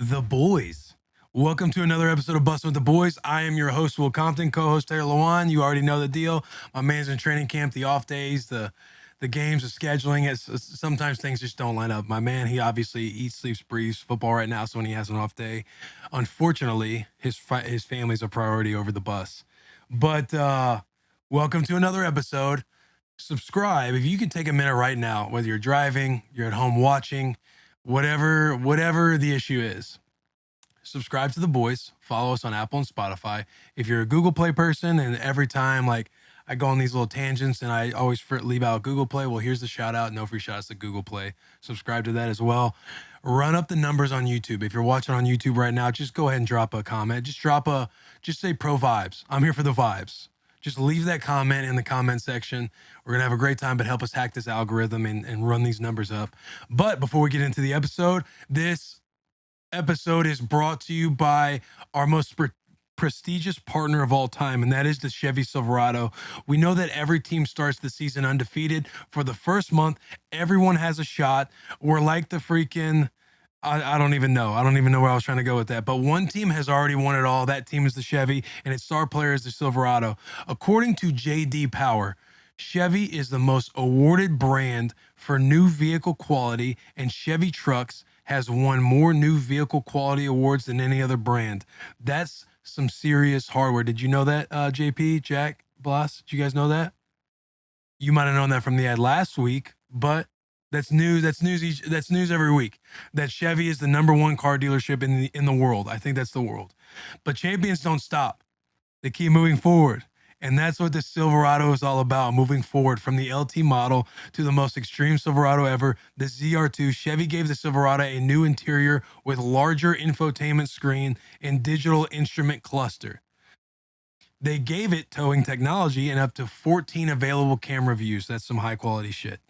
the boys. Welcome to another episode of Bussin with the Boys. I am your host, Will Compton, co-host Taylor Lewan. You already know the deal. My man's in training camp, the off days, the games, the scheduling. Sometimes things just don't line up. My man, he obviously eats, sleeps, breathes football right now, so when he has an off day, unfortunately, his family's a priority over the bus. But welcome to another episode. Subscribe if you can take a minute right now, whether you're driving, you're at home watching, whatever the issue is. Subscribe to the boys. Follow us on Apple and Spotify. If you're a Google Play person, and every time like I go on these little tangents and I always leave out Google Play, well, here's the shout out. No free shout outs to Google Play. Subscribe to that as well. Run up the numbers on YouTube. If you're watching on YouTube right now, just go ahead and drop a comment. Just say pro vibes. I'm here for the vibes. Just leave that comment in the comment section. We're going to have a great time, but help us hack this algorithm and run these numbers up. But before we get into the episode, this episode is brought to you by our most prestigious partner of all time, and that is the Chevy Silverado. We know that every team starts the season undefeated. For the first month, everyone has a shot. We're like the freaking... I don't even know. I don't even know where I was trying to go with that. But one team has already won it all. That team is the Chevy, and its star player is the Silverado. According to J.D. Power, Chevy is the most awarded brand for new vehicle quality, and Chevy Trucks has won more new vehicle quality awards than any other brand. That's some serious hardware. Did you know that, JP, Jack, Blas? Did you guys know that? You might have known that from the ad last week, but that's news. That's news every week. That Chevy is the number one car dealership in the world. I think that's the world. But champions don't stop. They keep moving forward. And that's what the Silverado is all about, moving forward from the LT model to the most extreme Silverado ever, the ZR2. Chevy gave the Silverado a new interior with larger infotainment screen and digital instrument cluster. They gave it towing technology and up to 14 available camera views. That's some high quality shit.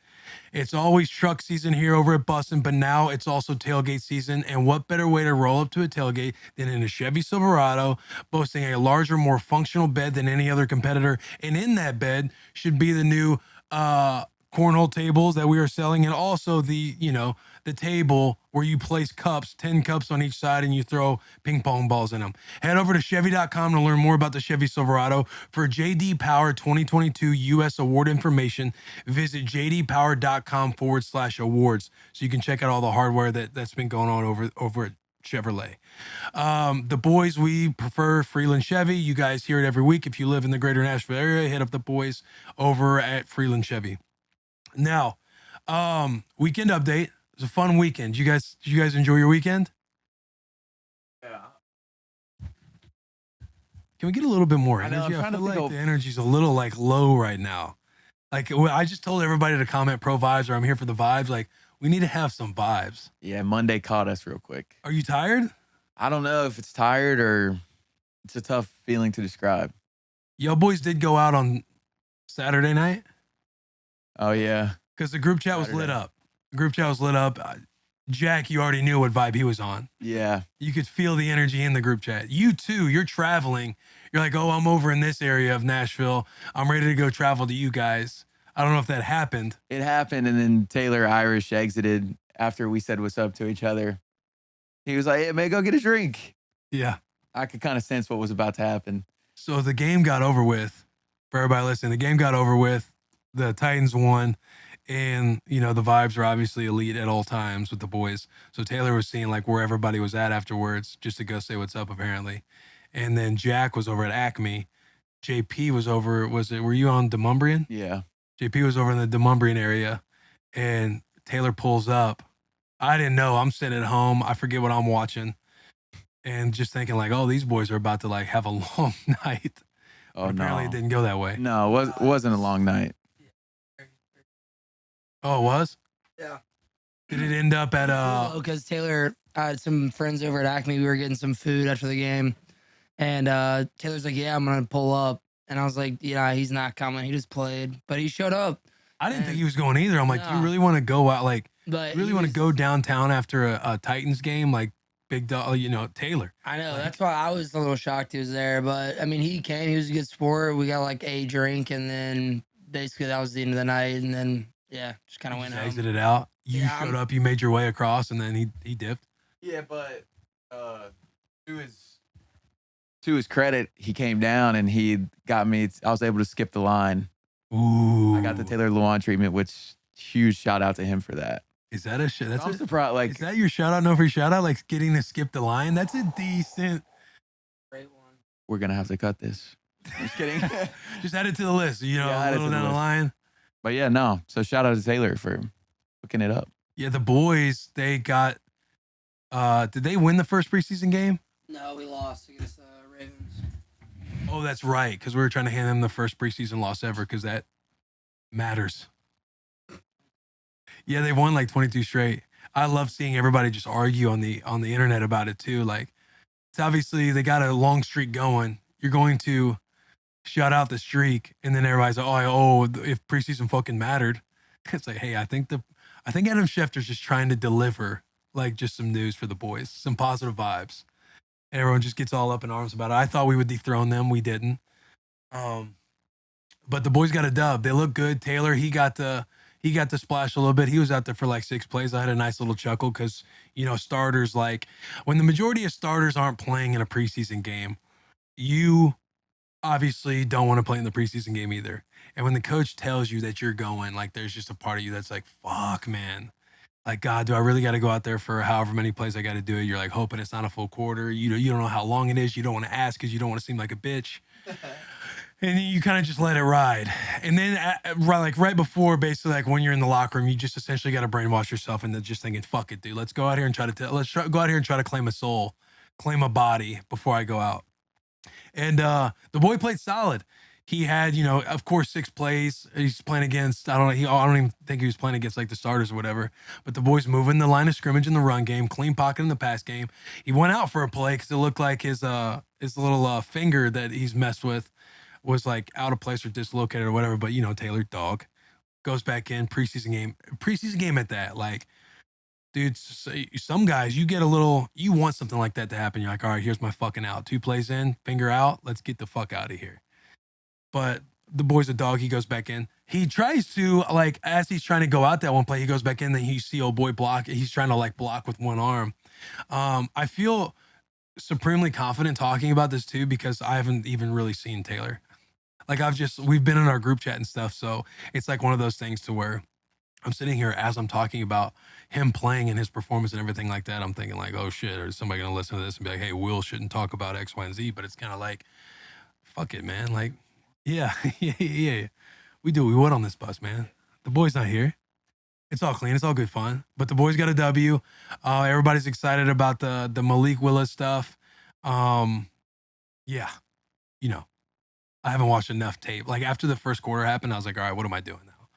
It's always truck season here over at Bussin, but now it's also tailgate season. And what better way to roll up to a tailgate than in a Chevy Silverado, boasting a larger, more functional bed than any other competitor. And in that bed should be the new cornhole tables that we are selling, and also the table where you place cups, 10 cups on each side, and you throw ping pong balls in them. Head over to Chevy.com to learn more about the Chevy Silverado. For JD Power 2022 U.S. award information, visit jdpower.com/awards so you can check out all the hardware that's been going on over at Chevrolet. The boys, we prefer Freeland Chevy. You guys hear it every week. If you live in the greater Nashville area, hit up the boys over at Freeland Chevy. Now, weekend update. It was a fun weekend. Did you guys enjoy your weekend? Yeah. Can we get a little bit more I know, energy? I'm I trying to feel think like of- the energy's a little like low right now. Like I just told everybody to comment pro vibes or I'm here for the vibes. Like we need to have some vibes. Yeah, Monday caught us real quick. Are you tired? I don't know if it's tired or it's a tough feeling to describe. Yo boys did go out on Saturday night Oh, yeah. because the group chat was lit Saturday. up. The group chat was lit up. Jack, you already knew what vibe he was on. Yeah. You could feel the energy in the group chat. You too, you're traveling. You're like, oh, I'm over in this area of Nashville. I'm ready to go travel to you guys. I don't know if that happened. It happened, and then Taylor Irish exited after we said what's up to each other. He was like, hey, man, go get a drink. Yeah. I could kind of sense what was about to happen. So the game got over with. For everybody listening, the game got over with. The Titans won. And, the vibes are obviously elite at all times with the boys. So Taylor was seeing like where everybody was at afterwards just to go say what's up, apparently. And then Jack was over at Acme. JP was over, were you on Demumbrian? Yeah. JP was over in the Demumbrian area. And Taylor pulls up. I didn't know. I'm sitting at home. I forget what I'm watching. And just thinking like, oh, these boys are about to like have a long night. Oh, But apparently no. it didn't go that way. No, it wasn't a long night. Oh, it was? Yeah. Did it end up at Because Taylor, I had some friends over at Acme. We were getting some food after the game, and Taylor's like, "Yeah, I'm gonna pull up," and I was like, "Yeah, he's not coming. He just played, but he showed up." I didn't think he was going either. I'm like, do you No. really want to go out? Like, But you really he want to was- go downtown after a Titans game? Like, big dog, Taylor. I know. Like- That's why I was a little shocked he was there. But I mean, he came. He was a good sport. We got like a drink, and then basically that was the end of the night. And then just kind of went Just home. exited out. You Yeah, showed up. You made your way across, and then he dipped. Yeah, but To his credit, he came down and he got me. I was able to skip the line. Ooh. I got the Taylor Lewan treatment, which huge shout out to him for that. Is that a shit? That's I'm a surprised. Like, is that your shout out? No free shout out? Like getting to skip the line? That's a decent. Great one. we're gonna have to cut this. Just kidding. Just add it to the list. You know, Yeah, a little down the list. line. But yeah, no. So shout out to Taylor for hooking it up. Yeah, the boys, they got did they win the first preseason game? No, we lost against the Ravens. Oh, that's right, because we were trying to hand them the first preseason loss ever, because that matters. Yeah, they won like 22 straight. I love seeing everybody just argue on the internet about it too. Like, it's obviously they got a long streak going. You're going to shut out the streak, and then everybody's like, oh, if preseason fucking mattered. It's like, hey, I think Adam Schefter's just trying to deliver like just some news for the boys, some positive vibes. And everyone just gets all up in arms about it. I thought we would dethrone them. We didn't. But the boys got a dub. They look good. Taylor, he got to splash a little bit. He was out there for like 6 plays. I had a nice little chuckle because, you know, starters, like when the majority of starters aren't playing in a preseason game, you obviously don't want to play in the preseason game either. And when the coach tells you that you're going, like there's just a part of you that's like, fuck, man. Like, God, do I really got to go out there for however many plays I got to do it? You're like hoping it's not a full quarter. You don't know how long it is. You don't want to ask because you don't want to seem like a bitch. And then you kind of just let it ride. And then right before, basically, like when you're in the locker room, you just essentially got to brainwash yourself into just thinking, fuck it, dude. Let's go out here and try to go out here and try to claim a soul, claim a body before I go out. And the boy played solid. He had, you know, of course, 6 plays. He's playing against, I don't even think he was playing against like the starters or whatever. But the boy's moving the line of scrimmage in the run game, clean pocket in the pass game. He went out for a play because it looked like his little finger that he's messed with was like out of place or dislocated or whatever. But, you know, Taylor, dog, goes back in, preseason game at that. Like, dude, some guys, you want something like that to happen. You're like, all right, here's my fucking out. 2 plays in, finger out. Let's get the fuck out of here. But the boy's a dog. He goes back in. He tries to, like, as he's trying to go out that one play, he goes back in. Then you see old boy block. He's trying to, like, block with one arm. I feel supremely confident talking about this, too, because I haven't even really seen Taylor. Like, we've been in our group chat and stuff. So it's like one of those things to where I'm sitting here as I'm talking about him playing and his performance and everything like that. I'm thinking, like, oh, shit, or is somebody going to listen to this and be like, hey, Will shouldn't talk about X, Y, and Z. But it's kind of like, fuck it, man. Like, yeah. We do what we want on this bus, man. The boy's not here. It's all clean. It's all good fun. But the boys got a W. Everybody's excited about the Malik Willis stuff. Yeah. You know, I haven't watched enough tape. Like, after the first quarter happened, I was like, all right, what am I doing now?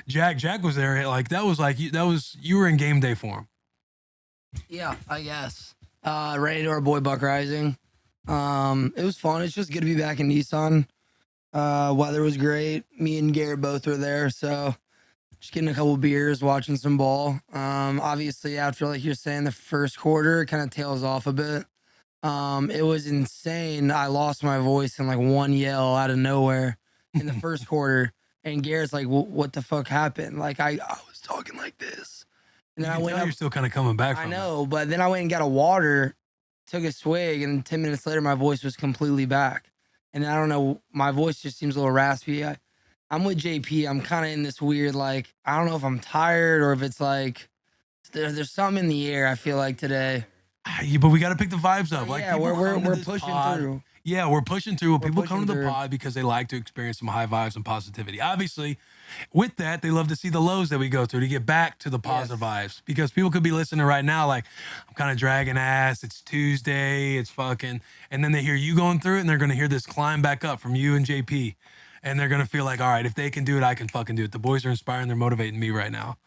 Jack was there. Like, you were in game day form. Yeah, I guess. Right into our boy Buck Rising. It was fun. It's just good to be back in Nissan. Weather was great. Me and Garrett both were there, so just getting a couple beers, watching some ball. Obviously, after, like you're saying, the first quarter, it kind of tails off a bit. It was insane. I lost my voice in like one yell out of nowhere in the first quarter, and Garrett's like, "What the fuck happened?" Like I was talking like this, and then I went. You're still kind of coming back from I know, but then I went and got a water, took a swig, and 10 minutes later, my voice was completely back. And I don't know, my voice just seems a little raspy. I'm with JP. I'm kind of in this weird, like, I don't know if I'm tired or if it's like, there's something in the air, I feel like, today. Yeah, but we got to pick the vibes up. Like, yeah, we're pushing through. Yeah, we're pushing through. People come to the through. pod because they like to experience some high vibes and positivity. Obviously, with that, they love to see the lows that we go through to get back to the positive vibes. Because people could be listening right now, like, I'm kind of dragging ass. It's Tuesday. It's fucking. And then they hear you going through it, and they're going to hear this climb back up from you and JP. And they're going to feel like, all right, if they can do it, I can fucking do it. The boys are inspiring. They're motivating me right now.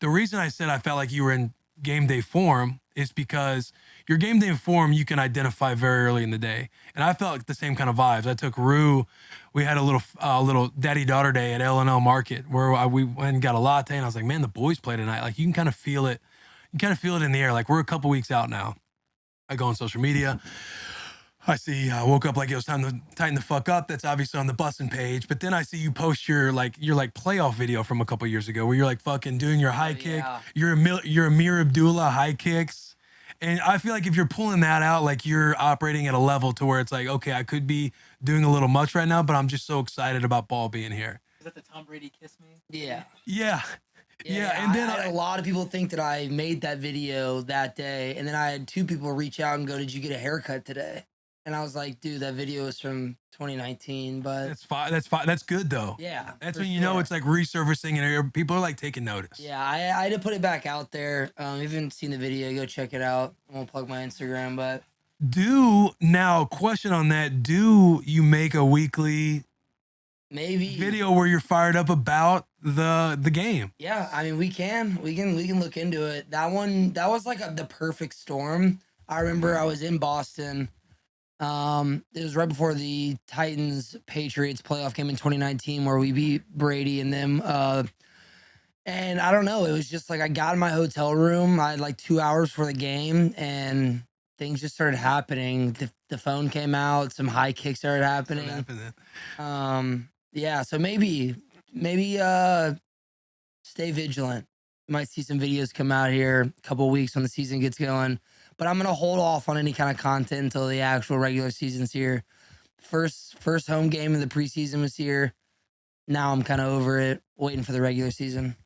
The reason I said I felt like you were in game day form is because your game day form you can identify very early in the day. And I felt like the same kind of vibes. I took Rue. We had a little daddy-daughter day at L&L Market where we went and got a latte, and I was like, man, the boys play tonight. Like, you can kind of feel it. You kind of feel it in the air. Like, we're a couple weeks out now. I go on social media. I see, I woke up like it was time to tighten the fuck up. That's obviously on the Bussin page. But then I see you post your playoff video from a couple years ago where you're like fucking doing your high kick. Yeah. You're Amir Abdullah high kicks. And I feel like if you're pulling that out, like you're operating at a level to where it's like, okay, I could be doing a little much right now, but I'm just so excited about ball being here. Is that the Tom Brady kiss me? Yeah. Yeah. Yeah, and then I had a lot of people think that I made that video that day, and then I had 2 people reach out and go, "Did you get a haircut today?" And I was like, "Dude, that video is from 2019." But that's fine. That's fine. That's good though. yeah, That's for when you know sure. it's like resurfacing and people are like taking notice. Yeah, I had to put it back out there. If you haven't seen the video, go check it out. I won't plug my Instagram, but Question on that. Do you make a weekly maybe video where you're fired up about the game? Yeah, I mean we can look into it. That was like the perfect storm. I remember I was in Boston. It was right before the Titans Patriots playoff game in 2019 where we beat Brady and them. And I don't know, it was just like I got in my hotel room. I had like 2 hours for the game, and things just started happening. The phone came out, some high kicks started happening. Yeah, so maybe stay vigilant. You might see some videos come out here a couple weeks when the season gets going. But I'm gonna hold off on any kind of content until the actual regular season's here. First home game of the preseason was here. Now I'm kind of over it, waiting for the regular season.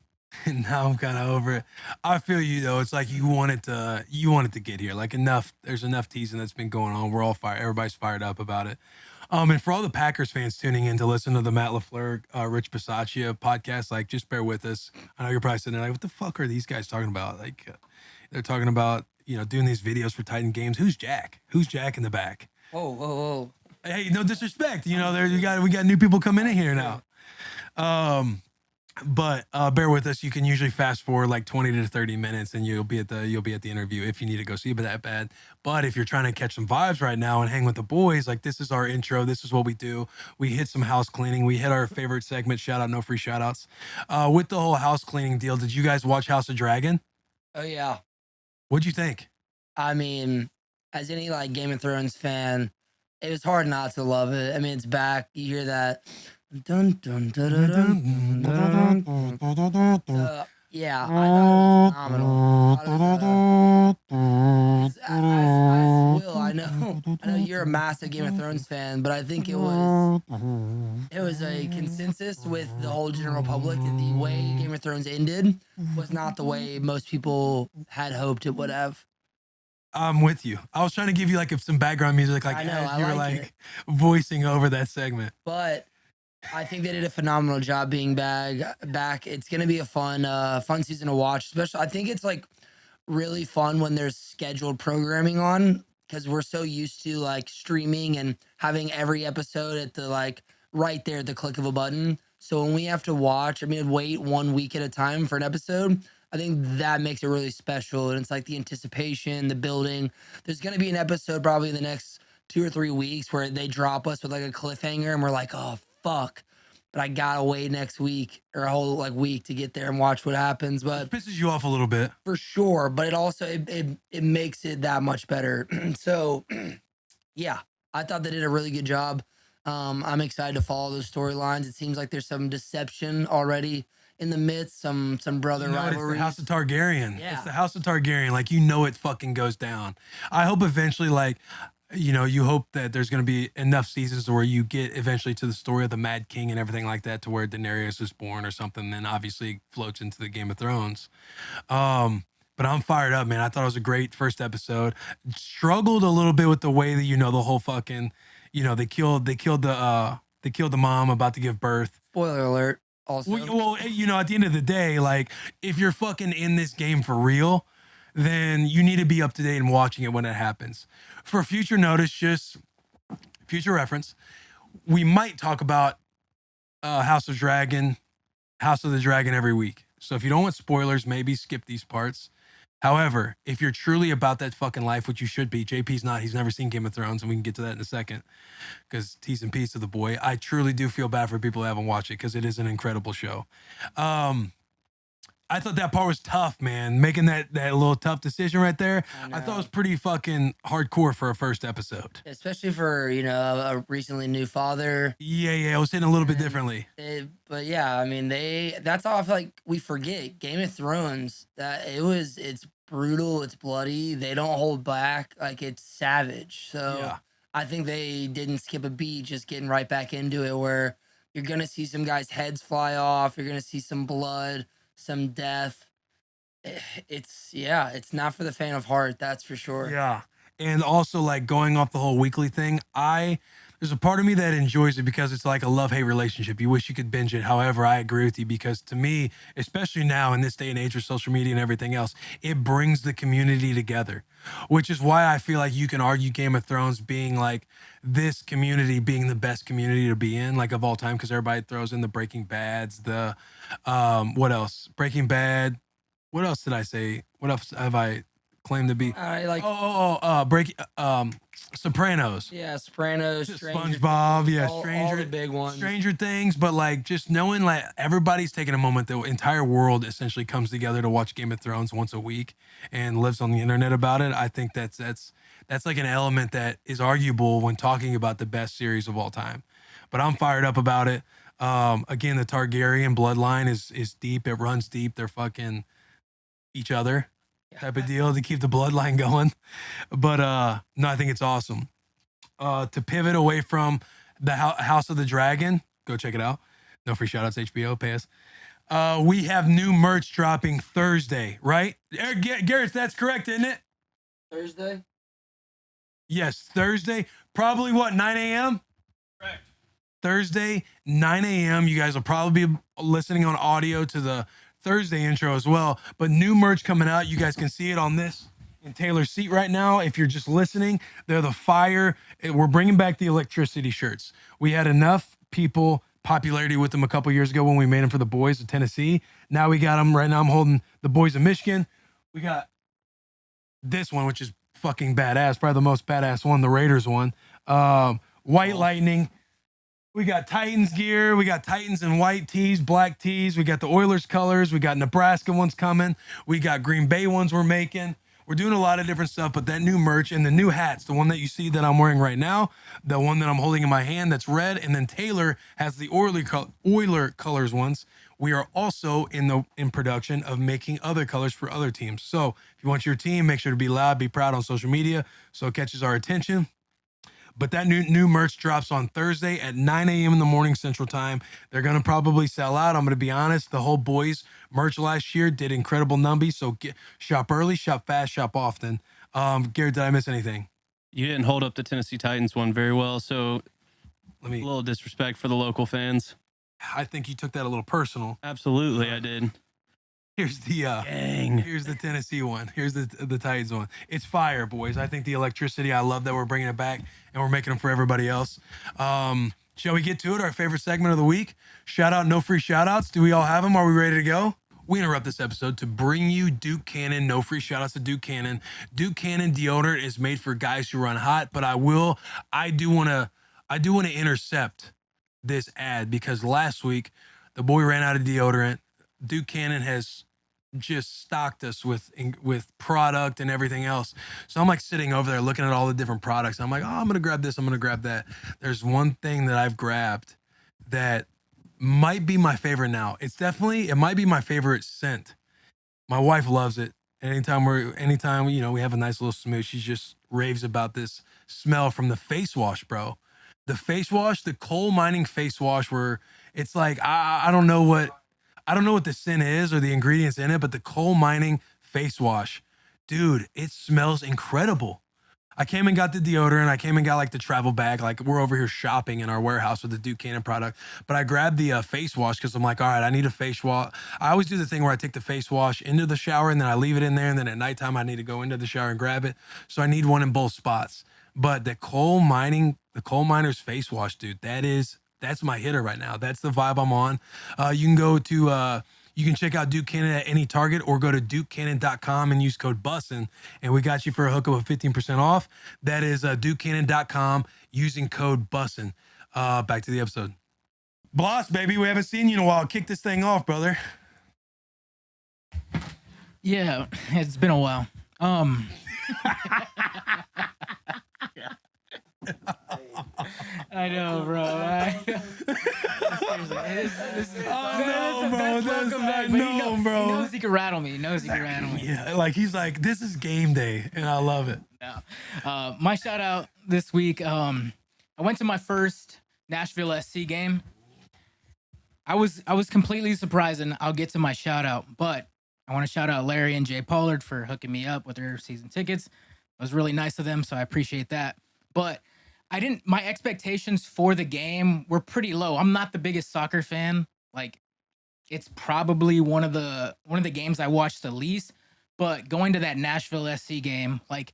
Now I'm kind of over it. I feel you though. It's like you want it to get here. Like enough. There's enough teasing that's been going on. We're all fired. Everybody's fired up about it. And for all the Packers fans tuning in to listen to the Matt LaFleur, Rich Bissacia podcast, like just bear with us. I know you're probably sitting there like, what the fuck are these guys talking about? Like they're talking about doing these videos for Titan games. Who's Jack? Who's Jack in the back? Whoa. Hey, no disrespect. We got new people coming in here now. But bear with us. You can usually fast forward like 20 to 30 minutes and you'll be at the interview if you need to go see it that bad. But if you're trying to catch some vibes right now and hang with the boys, like this is our intro. This is what we do. We hit some house cleaning. We hit our favorite segment, shout out, no free shout outs. With the whole house cleaning deal, did you guys watch House of Dragon? Oh yeah. What'd you think? I mean, as any like Game of Thrones fan, it was hard not to love it. I mean, it's back. You hear that? Dun, dun, dun, dun, dun, dun, dun, dun, dun. Yeah, I thought it was phenomenal. Will, I know you're a massive Game of Thrones fan, but I think it was a consensus with the whole general public that the way Game of Thrones ended was not the way most people had hoped it would have. I'm with you. I was trying to give you like some background music, like I know, as I you were like like voicing over that segment. But I think they did a phenomenal job being back. It's gonna be a fun season to watch. Especially, I think it's like really fun when there's scheduled programming on because we're so used to like streaming and having every episode at the like right there at the click of a button. So when we have to watch, wait 1 week at a time for an episode. I think that makes it really special, and it's like the anticipation, the building. There's gonna be an episode probably in the next 2 or 3 weeks where they drop us with like a cliffhanger, and we're like, oh fuck, but I gotta wait next week or a whole like week to get there and watch what happens. But It pisses you off a little bit. for sure, but it also it makes it that much better. So yeah, I thought they did a really good job. I'm excited to follow those storylines. It seems like there's some deception already in the midst, some brother It's the rivalries. House of Targaryen. Yeah. It's the House of Targaryen. Like, it fucking goes down. I hope eventually, like, you hope that there's going to be enough seasons where you get eventually to the story of the Mad King and everything like that to where Daenerys is born or something. Then obviously floats into the Game of Thrones. But I'm fired up, man. I thought it was a great first episode. Struggled a little bit with the way that, the whole fucking, they killed the mom about to give birth. Spoiler alert. Also, Well, at the end of the day, like, if you're fucking in this game for real, then you need to be up to date and watching it when it happens. For future notice, just future reference, we might talk about House of the Dragon every week. So if you don't want spoilers, maybe skip these parts. However, if you're truly about that fucking life, which you should be, JP's not, he's never seen Game of Thrones, and we can get to that in a second, because T's and P's to the boy. I truly do feel bad for people who haven't watched it, because it is an incredible show. I thought that part was tough, man. Making that little tough decision right there. I thought it know. was pretty fucking hardcore for a first episode. Especially for, a recently new father. Yeah, I was hitting a little bit And differently. But yeah, I mean, that's all I feel like we forget. Game of Thrones, it's brutal, it's bloody. They don't hold back. Like, it's savage. So Yeah. I think they didn't skip a beat, just getting right back into it, where you're going to see some guys' heads fly off. You're going to see some blood, some death. It's not for the faint of heart. That's for sure. Yeah. And also, like, going off the whole weekly thing, there's a part of me that enjoys it because it's like a love-hate relationship. You wish you could binge it. However, I agree with you because to me, especially now in this day and age with social media and everything else, it brings the community together, which is why I feel like you can argue Game of Thrones being like this community being the best community to be in, like of all time, because everybody throws in the Breaking Bads, the what else? Breaking Bad. What else did I say? What else have I claimed to be? I like, Sopranos. yeah, Sopranos, SpongeBob, yeah, all the big ones. Stranger Things, but like just knowing like everybody's taking a moment, the entire world essentially comes together to watch Game of Thrones once a week and lives on the internet about it. I think that's like an element that is arguable when talking about the best series of all time. But I'm fired up about it. Again, the Targaryen bloodline is deep. It runs deep. They're fucking each other type of deal to keep the bloodline going. But no, I think it's awesome. To pivot away from the House of the Dragon, go check it out. No free shout outs, HBO, pay us. We have new merch dropping Thursday, right? Garrett, that's correct, isn't it? Thursday? Yes, Thursday. Probably what, 9 a.m.? Correct. Thursday, 9 a.m. You guys will probably be listening on audio to the Thursday intro as well. But new merch coming out. You guys can see it on this in Taylor's seat right now. If you're just listening, they're the fire. We're bringing back the electricity shirts. We had enough popularity with them a couple years ago when we made them for the boys of Tennessee. Now we got them right now. I'm holding the boys of Michigan. We got this one, which is fucking badass. Probably the most badass one, the Raiders one. White Lightning. We got Titans gear. We got Titans and white tees, black tees. We got the Oilers colors. We got Nebraska ones coming. We got Green Bay ones we're making. We're doing a lot of different stuff, but that new merch and the new hats, the one that you see that I'm wearing right now, the one that I'm holding in my hand that's red, and then Taylor has the Oiler colors ones. We are also in production of making other colors for other teams. So if you want your team, make sure to be loud, be proud on social media so it catches our attention. But that new merch drops on Thursday at 9 a.m. in the morning Central Time. They're going to probably sell out. I'm going to be honest. The whole boys merch last year did incredible numbies. So shop early, shop fast, shop often. Garrett, did I miss anything? You didn't hold up the Tennessee Titans one very well, so a little disrespect for the local fans. I think you took that a little personal. Absolutely, I did. Here's the Dang. Here's the Tennessee one. Here's the Titans one. It's fire, boys. I think the electricity. I love that we're bringing it back and we're making them for everybody else. Shall we get to it? Our favorite segment of the week. Shout out, no free shout outs. Do we all have them? Are we ready to go? We interrupt this episode to bring you Duke Cannon. No free shout outs to Duke Cannon. Duke Cannon deodorant is made for guys who run hot, but I do want to intercept this ad because last week the boy ran out of deodorant. Duke Cannon has just stocked us with product and everything else. So I'm like sitting over there looking at all the different products. I'm like, oh, I'm going to grab this. I'm going to grab that. There's one thing that I've grabbed that might be my favorite now. It might be my favorite scent. My wife loves it. Anytime we have a nice little smooch, she just raves about this smell from the face wash, bro. The face wash, the coal mining face wash, where it's like, I don't know what the scent is or the ingredients in it, but the coal mining face wash, dude, it smells incredible. I came and got the deodorant. I came and got like the travel bag. Like we're over here shopping in our warehouse with the Duke Cannon product. But I grabbed the face wash because I'm like, all right, I need a face wash. I always do the thing where I take the face wash into the shower and then I leave it in there. And then at nighttime, I need to go into the shower and grab it. So I need one in both spots. But the coal miner's face wash, dude, that's my hitter right now. That's the vibe I'm on. You can check out Duke Cannon at any Target or go to dukecannon.com and use code Bussin, and we got you for a hookup of 15% off. That is dukecannon.com using code Bussin. Back to the episode. Boss, baby, we haven't seen you in a while. Kick this thing off, brother. Yeah, it's been a while. I know, bro. Seriously, this is no, bro. best welcome back, but he No, bro. He knows he can rattle me. He knows he can rattle me. Yeah, like he's like, this is game day, and I love it. No. My shout out this week. I went to my first Nashville SC game. I was completely surprised, and I'll get to my shout out, but I want to shout out Larry and Jay Pollard for hooking me up with their season tickets. It was really nice of them, so I appreciate that. But my expectations for the game were pretty low. I'm not the biggest soccer fan. Like, it's probably one of the games I watched the least. But going to that Nashville SC game, like,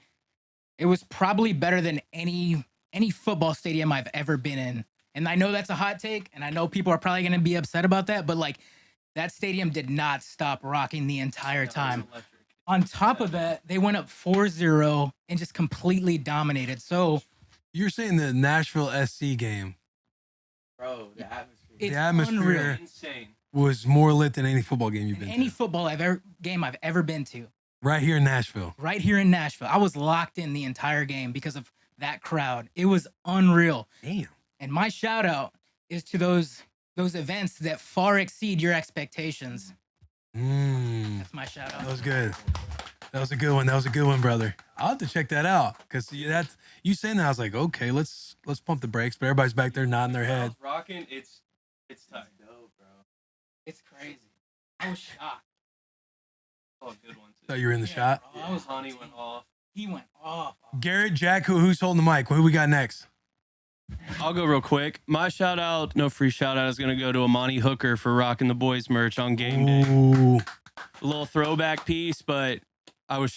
it was probably better than any football stadium I've ever been in. And I know that's a hot take, and I know people are probably going to be upset about that, but like, that stadium did not stop rocking the entire time. On top of that, they went up 4-0 and just completely dominated. So You're saying the Nashville SC game, Bro, the atmosphere. it's the atmosphere unreal. Insane. was more lit than any football game you've been Any to. football game I've ever been to, Right here in Nashville. right here in Nashville. I was locked in the entire game because of that crowd. It was unreal. Damn. And my shout out is to those events that far exceed your expectations. That's my shout That out. was good. That was a good one. That was a good one, brother. I'll have to check that out because that's you saying that. I was like, okay, let's pump the brakes. But everybody's back there nodding their head. Rocking, it's tight. Dope, bro. It's crazy. I was shocked. Oh, good one too. Thought you were in the shot. Bro, I was Honey went off. He went off. Garrett, Jack, who's holding the mic? Who we got next? I'll go real quick. My shout out, no free shout out, is gonna go to Amani Hooker for rocking the boys merch on game day. Ooh, A little throwback piece, but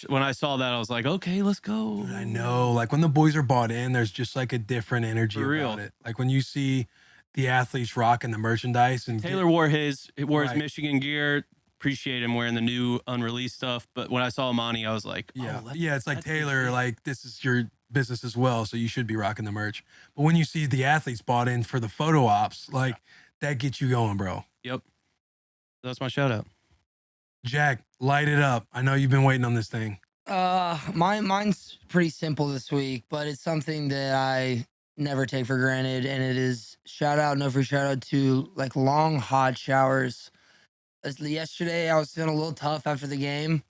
when I saw that, I was like, okay, let's go. I know. Like when the boys are bought in, there's just like a different energy For real. about it. Like when you see the athletes rocking the merchandise and Taylor wore his Right. Michigan gear. Appreciate him wearing the new unreleased stuff. But when I saw Amani, I was like, yeah, oh, let's- yeah, it's like let's Taylor. do it. Like this is your business as well, so you should be rocking the merch. But when you see the athletes bought in for the photo ops, like that gets you going, bro. Yep. That's my shout out. Jack, light it up. I know you've been waiting on this thing. Mine's pretty simple this week, but it's something that I never take for granted, and it is no free shout out to like long hot showers. Yesterday I was feeling a little tough after the game,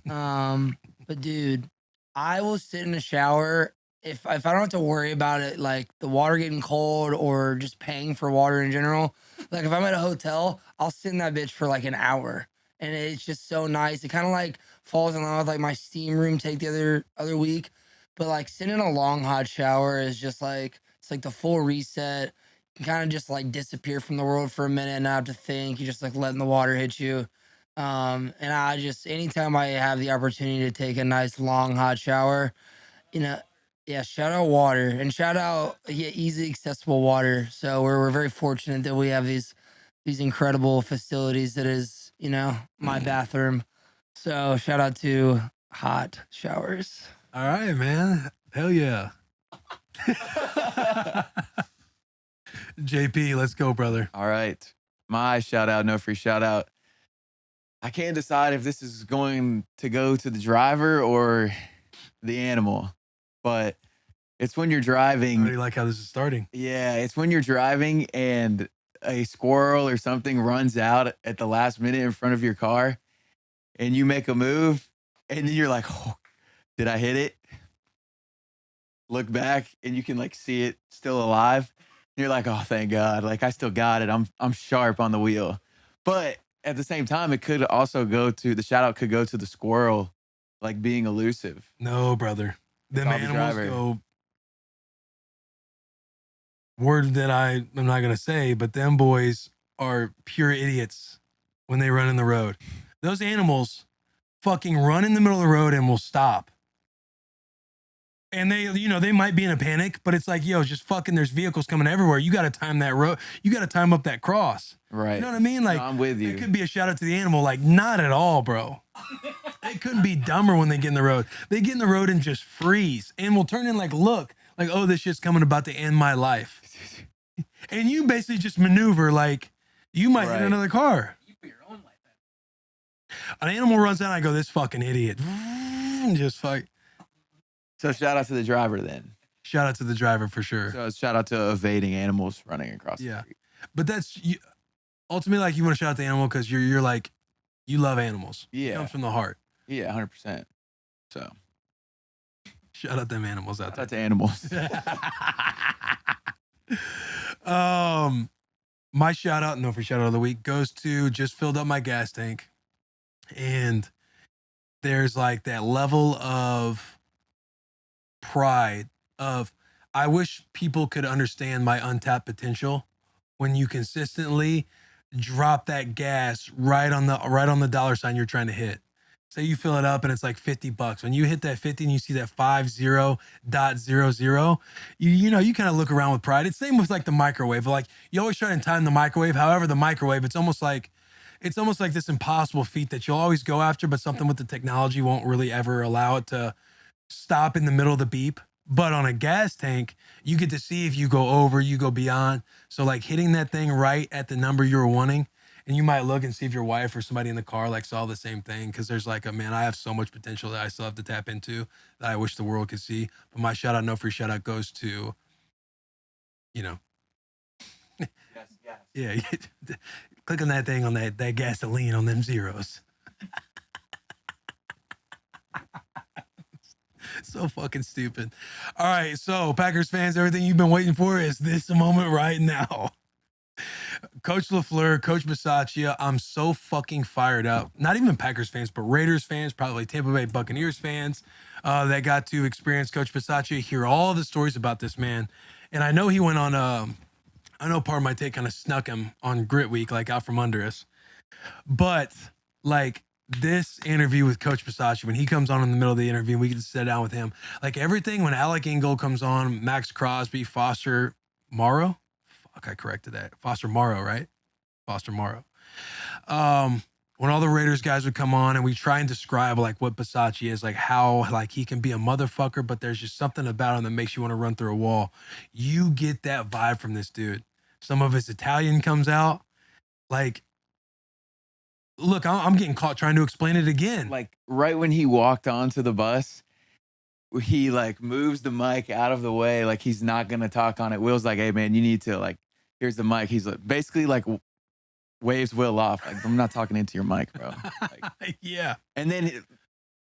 but dude, I will sit in the shower if I don't have to worry about it, like the water getting cold or just paying for water in general. Like if I'm at a hotel, I'll sit in that bitch for like an hour. And it's just so nice. It kind of like falls in line with like my steam room take the other week. But like sitting in a long hot shower is just like, it's like the full reset. You kind of just like disappear from the world for a minute and not have to think. You just like letting the water hit you. And I just, anytime I have the opportunity to take a nice long hot shower, yeah, shout out water and shout out easy accessible water. So we're very fortunate that we have these incredible facilities that is, my bathroom. So shout out to hot showers. All right, man. Hell yeah. JP, let's go, brother. All right. My shout out, no free shout out. I can't decide if this is going to go to the driver or the animal, but it's when you're I driving. already like how this is starting. Yeah, it's when you're driving and a squirrel or something runs out at the last minute in front of your car and you make a move and then you're like, oh, did I hit it? Look back and you can like see it still alive. And you're like, oh, thank God. Like I still got it. I'm sharp on the wheel. But at the same time, it could also the shout out could go to the squirrel, like being elusive. No, brother. Them Call the animals driver. go. Word that I'm not gonna say, but them boys are pure idiots when they run in the road. Those animals fucking run in the middle of the road and will stop. And they might be in a panic, but it's like, yo, just fucking, there's vehicles coming everywhere. You got to time that road. You got to time up that cross. Right. You know what I mean? Like, No, I'm with you. It could be a shout out to the animal. Like, not at all, bro. It couldn't be dumber when they get in the road. They get in the road and just freeze and will turn in like, look, like, oh, this shit's coming about to end my life. And you basically just maneuver like you might hit Right. another car. You put your own life An animal runs down, I go, this fucking idiot. Just fuck. So shout out to the driver then. Shout out to the driver for sure. So shout out to evading animals running across the street. But that's ultimately like you want to shout out the animal because you're like, you love animals. Yeah. It comes from the heart. Yeah, 100%. So Shout out them animals out shout there. out to animals. My shout out, no free shout out of the week, goes to just filled up my gas tank. And there's like that level of pride of I wish people could understand my untapped potential when you consistently drop that gas right on the dollar sign you're trying to hit. Say you fill it up and it's like $50. When you hit that 50 and you see that 50.00, you kind of look around with pride. It's same with like the microwave. Like you always try and time the microwave. However, the microwave, it's almost like this impossible feat that you'll always go after, but something with the technology won't really ever allow it to stop in the middle of the beep. But on a gas tank, you get to see if you go over, you go beyond. So like hitting that thing right at the number you were wanting, and you might look and see if your wife or somebody in the car like saw the same thing. Cause there's like I have so much potential that I still have to tap into that I wish the world could see. But my shout out, no free shout out goes to, yeah, click on that thing on that gasoline on them zeros. So fucking stupid. All right, so Packers fans, everything you've been waiting for is this moment right now. Coach LaFleur, Coach Bisaccia, I'm so fucking fired up. Not even Packers fans, but Raiders fans, probably Tampa Bay Buccaneers fans that got to experience Coach Bisaccia, hear all the stories about this man. And I know he went on, I know part of my take kind of snuck him on Grit Week, like out from under us. But like, this interview with Coach Bisaccia, when he comes on in the middle of the interview, we get to sit down with him. Like everything, when Alec Ingold comes on, Max Crosby, Foster Morrow. Fuck, I corrected that. Foster Morrow, right? Foster Morrow. When all the Raiders guys would come on and we try and describe like what Bisaccia is, like how like he can be a motherfucker, but there's just something about him that makes you want to run through a wall. You get that vibe from this dude. Some of his Italian comes out. Like, look, I'm getting caught trying to explain it again. Like right when he walked onto the bus, he like moves the mic out of the way. Like he's not going to talk on it. Will's like, hey man, you need to like, here's the mic. He's like, basically like waves Will off. Like, I'm not talking into your mic, bro. Like, yeah. And then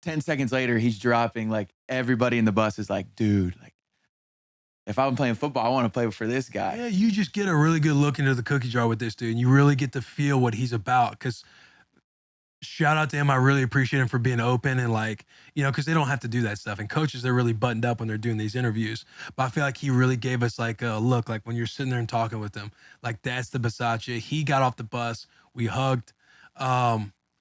10 seconds later, he's dropping like everybody in the bus is like, dude, like if I'm playing football, I want to play for this guy. Yeah, you just get a really good look into the cookie jar with this dude. And you really get to feel what he's about. Because shout out to him. I really appreciate him for being open and like, because they don't have to do that stuff. And coaches, they're really buttoned up when they're doing these interviews. But I feel like he really gave us like a look, like when you're sitting there and talking with him, like that's the Bisaccia. He got off the bus, we hugged,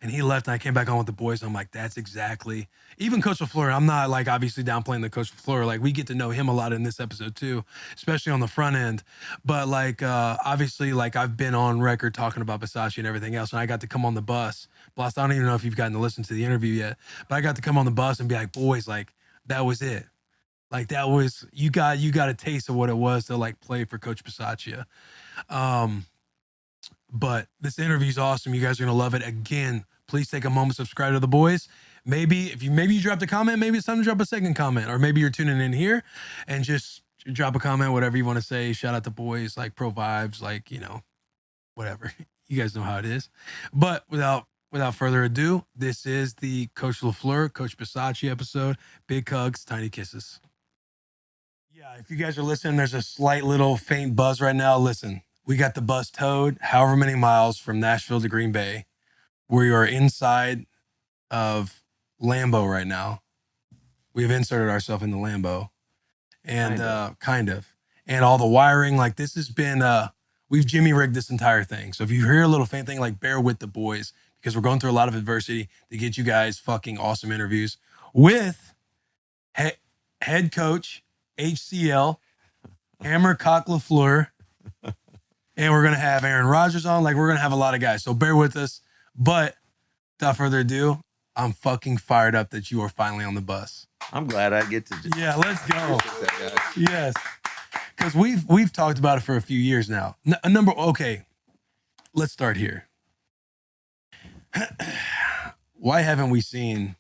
and he left and I came back on with the boys. I'm like, that's exactly, even Coach LaFleur, I'm not like obviously downplaying the Coach LaFleur. Like we get to know him a lot in this episode too, especially on the front end. But like, obviously like I've been on record talking about Bisaccia and everything else. And I got to come on the bus. Plus, I don't even know if you've gotten to listen to the interview yet, but I got to come on the bus and be like, boys, like that was it. Like that was, you got a taste of what it was to like play for Coach Bisaccia. But this interview is awesome. You guys are going to love it. Again, please take a moment, subscribe to the boys. Maybe you dropped a comment, maybe it's time to drop a second comment, or maybe you're tuning in here and just drop a comment, whatever you want to say. Shout out the boys, like pro vibes, like, whatever. You guys know how it is. But without further ado, this is the Coach LaFleur, Coach Bisaccia episode. Big hugs, tiny kisses. Yeah, if you guys are listening, there's a slight little faint buzz right now. Listen. We got the bus towed however many miles from Nashville to Green Bay. We are inside of Lambeau right now. We've inserted ourselves in the Lambeau. And kind of. And all the wiring, like this has been, we've Jimmy rigged this entire thing. So if you hear a little faint thing, like bear with the boys because we're going through a lot of adversity to get you guys fucking awesome interviews with head coach, HCL, Hammer Cock LaFleur. And we're going to have Aaron Rodgers on. Like, we're going to have a lot of guys. So bear with us. But without further ado, I'm fucking fired up that you are finally on the bus. I'm glad I get to just Yeah, let's go. that, guys. Yes. Because we've talked about it for a few years now. Okay, let's start here. why haven't we seen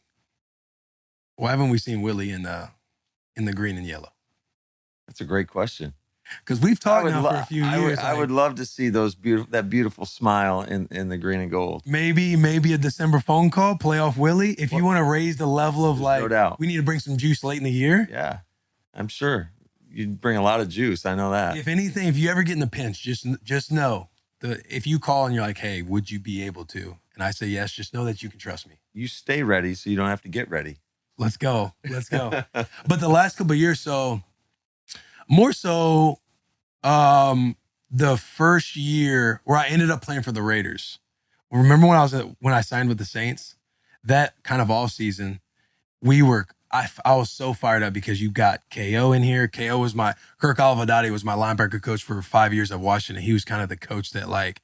Willie in the green and yellow? That's a great question. Because we've talked now for a few I years. would love to see that beautiful smile in the green and gold. Maybe a December phone call, playoff Willie. If you want to raise the level of There's no doubt. we need to bring some juice late in the year. Yeah, I'm sure you'd bring a lot of juice. I know that. If anything, if you ever get in the pinch, just know if you call and you're like, hey, would you be able to? And I say yes, just know that you can trust me. You stay ready so you don't have to get ready. Let's go. But the last couple of years, so more so, the first year where I ended up playing for the Raiders. Remember when I signed with the Saints? That kind of off season, I was so fired up because you got KO in here. KO was Kirk Olivadotti was my linebacker coach for 5 years at Washington. He was kind of the coach that like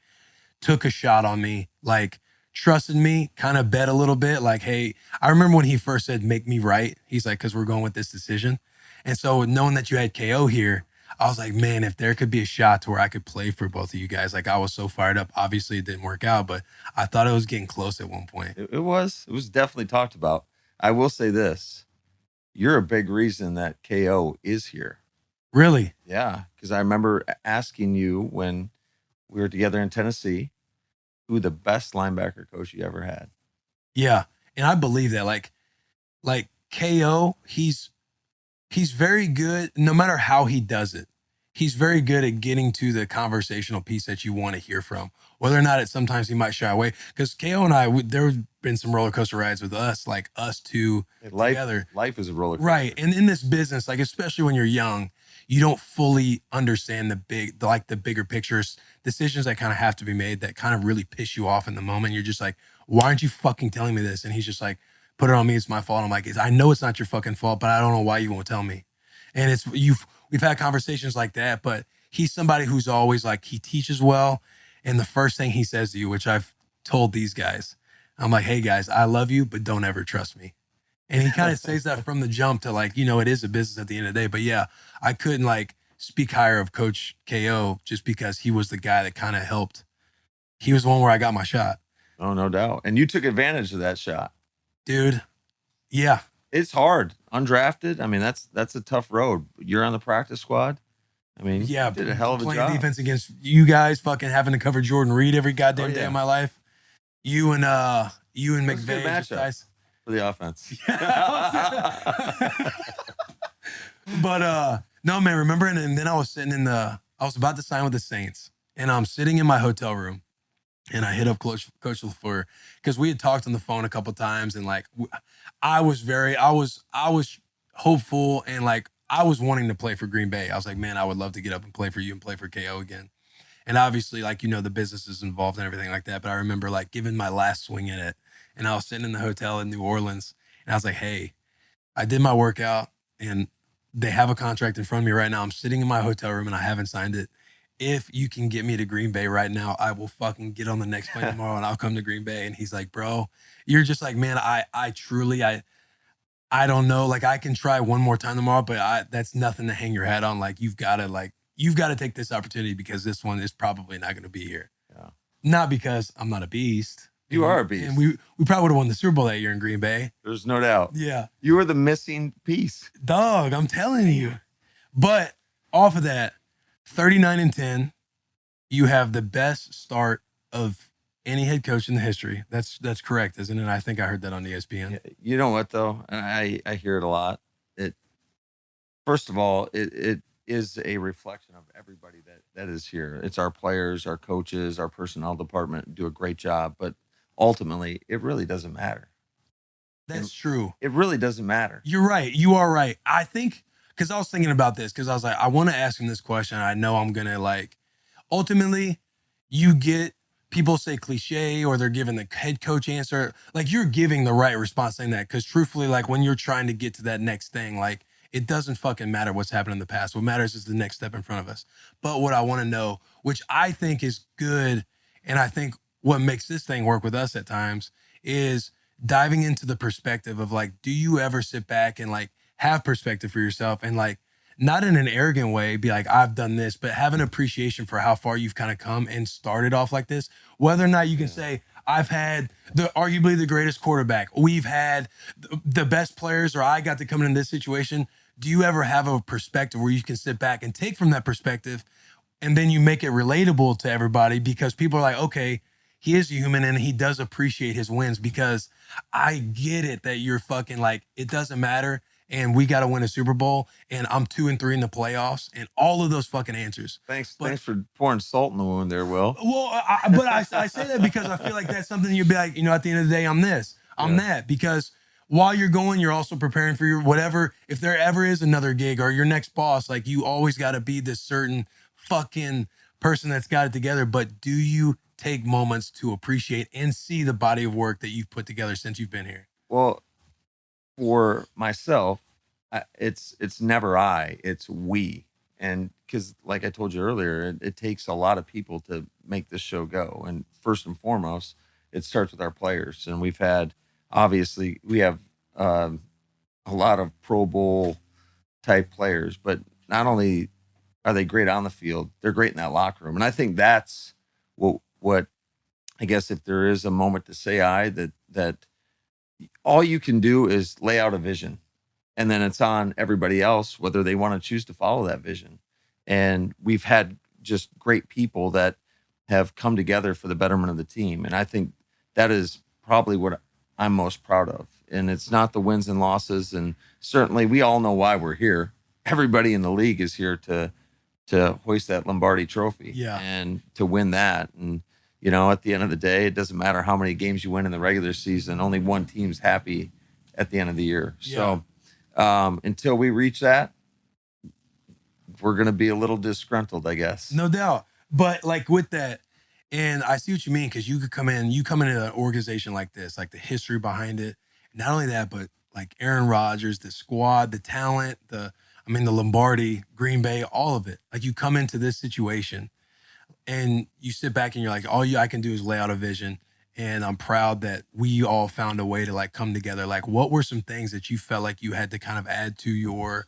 took a shot on me, like trusted me, kind of bet a little bit. Like, hey, I remember when he first said, make me right. He's like, because we're going with this decision. And so knowing that you had KO here, I was like, man, if there could be a shot to where I could play for both of you guys, like I was so fired up. Obviously it didn't work out, but I thought it was getting close at one point. It was definitely talked about. I will say this. You're a big reason that KO is here. Really? Yeah, because I remember asking you when we were together in Tennessee, who the best linebacker coach you ever had. Yeah. And I believe that like KO, he's very good no matter how he does it. He's very good at getting to the conversational piece that you want to hear from, whether or not sometimes he might shy away. Because KO and I, there have been some roller coaster rides with us, like us two together. Life is a roller coaster. Right. And in this business, like, especially when you're young, you don't fully understand the bigger pictures, decisions that kind of have to be made that kind of really piss you off in the moment. You're just like, why aren't you fucking telling me this? And he's just like, put it on me. It's my fault. I'm like, I know it's not your fucking fault, but I don't know why you won't tell me. And we've had conversations like that, but he's somebody who's always like, he teaches well. And the first thing he says to you, which I've told these guys, I'm like, hey guys, I love you, but don't ever trust me. And he kind of says that from the jump to like, it is a business at the end of the day. But yeah, I couldn't like speak higher of Coach KO just because he was the guy that kind of helped. He was the one where I got my shot. Oh, no doubt. And you took advantage of that shot. Dude. Yeah. It's hard. Undrafted. I mean, that's a tough road. You're on the practice squad. I mean, yeah, you did a hell of a playing job. Defense against you guys, fucking having to cover Jordan Reed every goddamn day of my life. You and McVay guys for the offense. But no, man, remember, and then I was about to sign with the Saints, and I'm sitting in my hotel room, and I hit up Coach LaFleur because we had talked on the phone a couple of times, and like I was hopeful, and like I was wanting to play for Green Bay. I was like, man, I would love to get up and play for you and play for KO again. And obviously, like, the business is involved and everything like that. But I remember like giving my last swing in it, and I was sitting in the hotel in New Orleans, and I was like, hey, I did my workout, and they have a contract in front of me right now. I'm sitting in my hotel room, and I haven't signed it. If you can get me to Green Bay right now, I will fucking get on the next plane tomorrow, and I'll come to Green Bay. And he's like, bro, you're just like, man, I truly, I don't know. Like, I can try one more time tomorrow, but that's nothing to hang your hat on. Like, you've got to take this opportunity because this one is probably not going to be here. Yeah. Not because I'm not a beast. You are a beast. And we probably would have won the Super Bowl that year in Green Bay. There's no doubt. Yeah. You were the missing piece. Dog, I'm telling you. But off of that, 39-10, you have the best start of any head coach in the history. That's correct, isn't it? I think I heard that on ESPN. You know what though? And I hear it a lot. First of all, it is a reflection of everybody that is here. It's our players, our coaches, our personnel department do a great job, but ultimately it really doesn't matter. That's true. It really doesn't matter. You're right. You are right. I think, because I was thinking about this, because I was like, I want to ask him this question. I know I'm going to like, ultimately, you get, people say cliche or they're giving the head coach answer. Like, you're giving the right response saying that, because truthfully, like when you're trying to get to that next thing, like it doesn't fucking matter what's happened in the past. What matters is the next step in front of us. But what I want to know, which I think is good, and I think what makes this thing work with us at times, is diving into the perspective of like, do you ever sit back and like have perspective for yourself and like, not in an arrogant way, be like, I've done this, but have an appreciation for how far you've kind of come and started off like this. Whether or not you can say, I've had arguably the greatest quarterback. We've had the best players, or I got to come in this situation. Do you ever have a perspective where you can sit back and take from that perspective, and then you make it relatable to everybody because people are like, okay, he is a human and he does appreciate his wins because I get it that you're fucking like, it doesn't matter. And we got to win a Super Bowl and I'm 2-3 in the playoffs and all of those fucking answers. Thanks for pouring salt in the wound there, Will. Well, I say that because I feel like that's something you'd be like, at the end of the day, I'm this, I'm that, because while you're going, you're also preparing for your whatever. If there ever is another gig or your next boss, like you always got to be this certain fucking person that's got it together. But do you take moments to appreciate and see the body of work that you've put together since you've been here? Well, for myself, it's never it's we. And because like I told you earlier, it takes a lot of people to make this show go. And first and foremost, it starts with our players. And we have a lot of Pro Bowl type players, but not only are they great on the field, they're great in that locker room. And I think that's what I guess if there is a moment to say that all you can do is lay out a vision, and then it's on everybody else whether they want to choose to follow that vision. And we've had just great people that have come together for the betterment of the team. And I think that is probably what I'm most proud of. And it's not the wins and losses. And certainly we all know why we're here. Everybody in the league is here to hoist that Lombardi trophy and to win that. And, at the end of the day, it doesn't matter how many games you win in the regular season. Only one team's happy at the end of the year. Yeah. So until we reach that, we're going to be a little disgruntled, I guess. No doubt. But like with that, and I see what you mean, because you come into an organization like this, like the history behind it. Not only that, but like Aaron Rodgers, the squad, the talent, the Lombardi, Green Bay, all of it. Like you come into this situation and you sit back and you're like, I can do is lay out a vision. And I'm proud that we all found a way to like come together. Like what were some things that you felt like you had to kind of add to your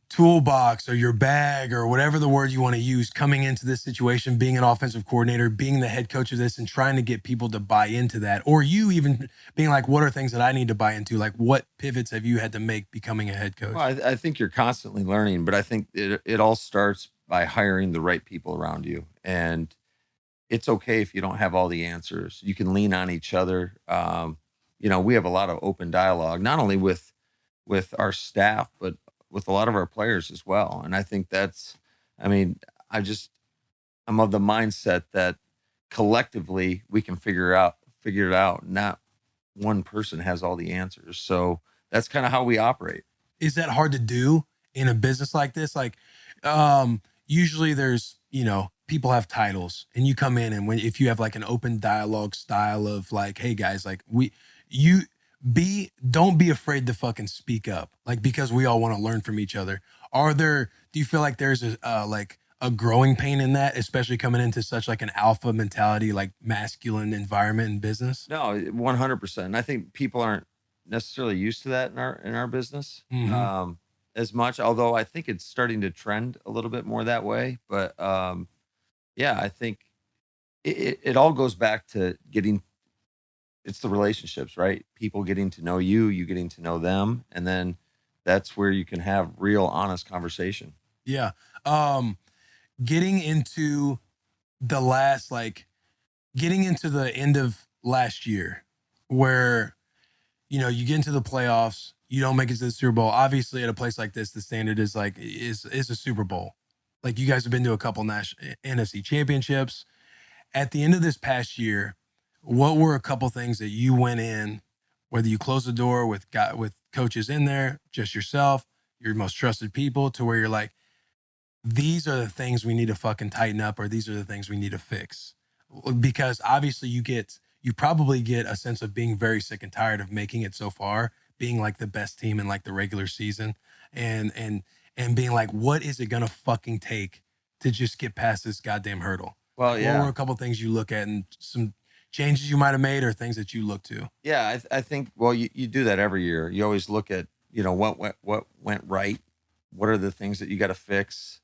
toolbox or your bag or whatever the word you want to use coming into this situation, being an offensive coordinator, being the head coach of this and trying to get people to buy into that, or you even being like, what are things that I need to buy into? Like what pivots have you had to make becoming a head coach? Well, I think you're constantly learning, but I think it all starts by hiring the right people around you. And it's okay if you don't have all the answers. You can lean on each other. We have a lot of open dialogue, not only with our staff, but with a lot of our players as well. And I think I'm of the mindset that collectively we can figure it out. Not one person has all the answers. So that's kind of how we operate. Is that hard to do in a business like this? Like, usually there's, people have titles and you come in and if you have like an open dialogue style of like, hey guys, like don't be afraid to fucking speak up, like, because we all want to learn from each other. Do you feel like there's a growing pain in that, especially coming into such like an alpha mentality, like masculine environment in business? No, 100%. And I think people aren't necessarily used to that in our business as much, although I think it's starting to trend a little bit more that way. But I think it all goes back to it's the relationships, right? People getting to know you getting to know them. And then that's where you can have real, honest conversation. Yeah. Getting into the end of last year where, you get into the playoffs, you don't make it to the Super Bowl. Obviously at a place like this, the standard is a Super Bowl. Like you guys have been to a couple NFC championships. At the end of this past year, what were a couple things that you went in, whether you closed the door with coaches in there, just yourself, your most trusted people, to where you're like, these are the things we need to fucking tighten up, or these are the things we need to fix? Because obviously you probably get a sense of being very sick and tired of making it so far, being like the best team in like the regular season and being like, what is it going to fucking take to just get past this goddamn hurdle? Well, yeah. What were a couple things you look at and some changes you might have made or things that you look to? Yeah, I think, well, you do that every year. You always look at, what went right. What are the things that you got to fix?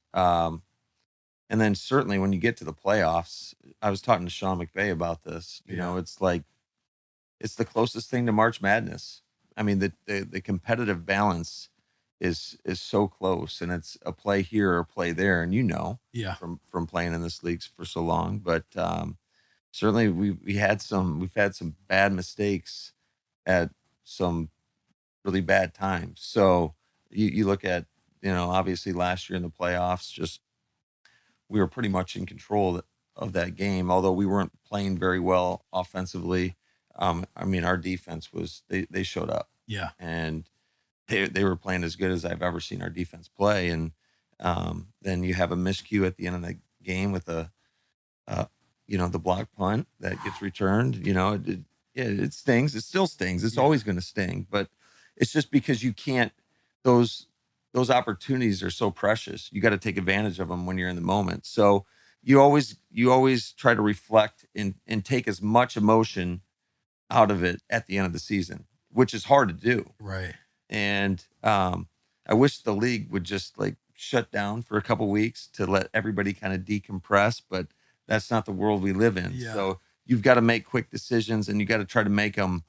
And then certainly when you get to the playoffs, I was talking to Sean McVay about this. You know, it's like it's the closest thing to March Madness. I mean, the competitive balance is so close, and it's a play here or a play there, and from playing in this leagues for so long. But certainly we've had some bad mistakes at some really bad times. So you look at, obviously last year in the playoffs, just we were pretty much in control of that game, although we weren't playing very well offensively. I mean, our defense they showed up. Yeah. And they were playing as good as I've ever seen our defense play. And then you have a miscue at the end of the game with the block punt that gets returned. It stings. It still stings. It's always going to sting. But it's just because you can't. Those opportunities are so precious. You got to take advantage of them when you're in the moment. So you always try to reflect and take as much emotion out of it at the end of the season, which is hard to do. Right. And I wish the league would just like shut down for a couple weeks to let everybody kind of decompress, but that's not the world we live in. Yeah. So you've got to make quick decisions, and you got to try to make them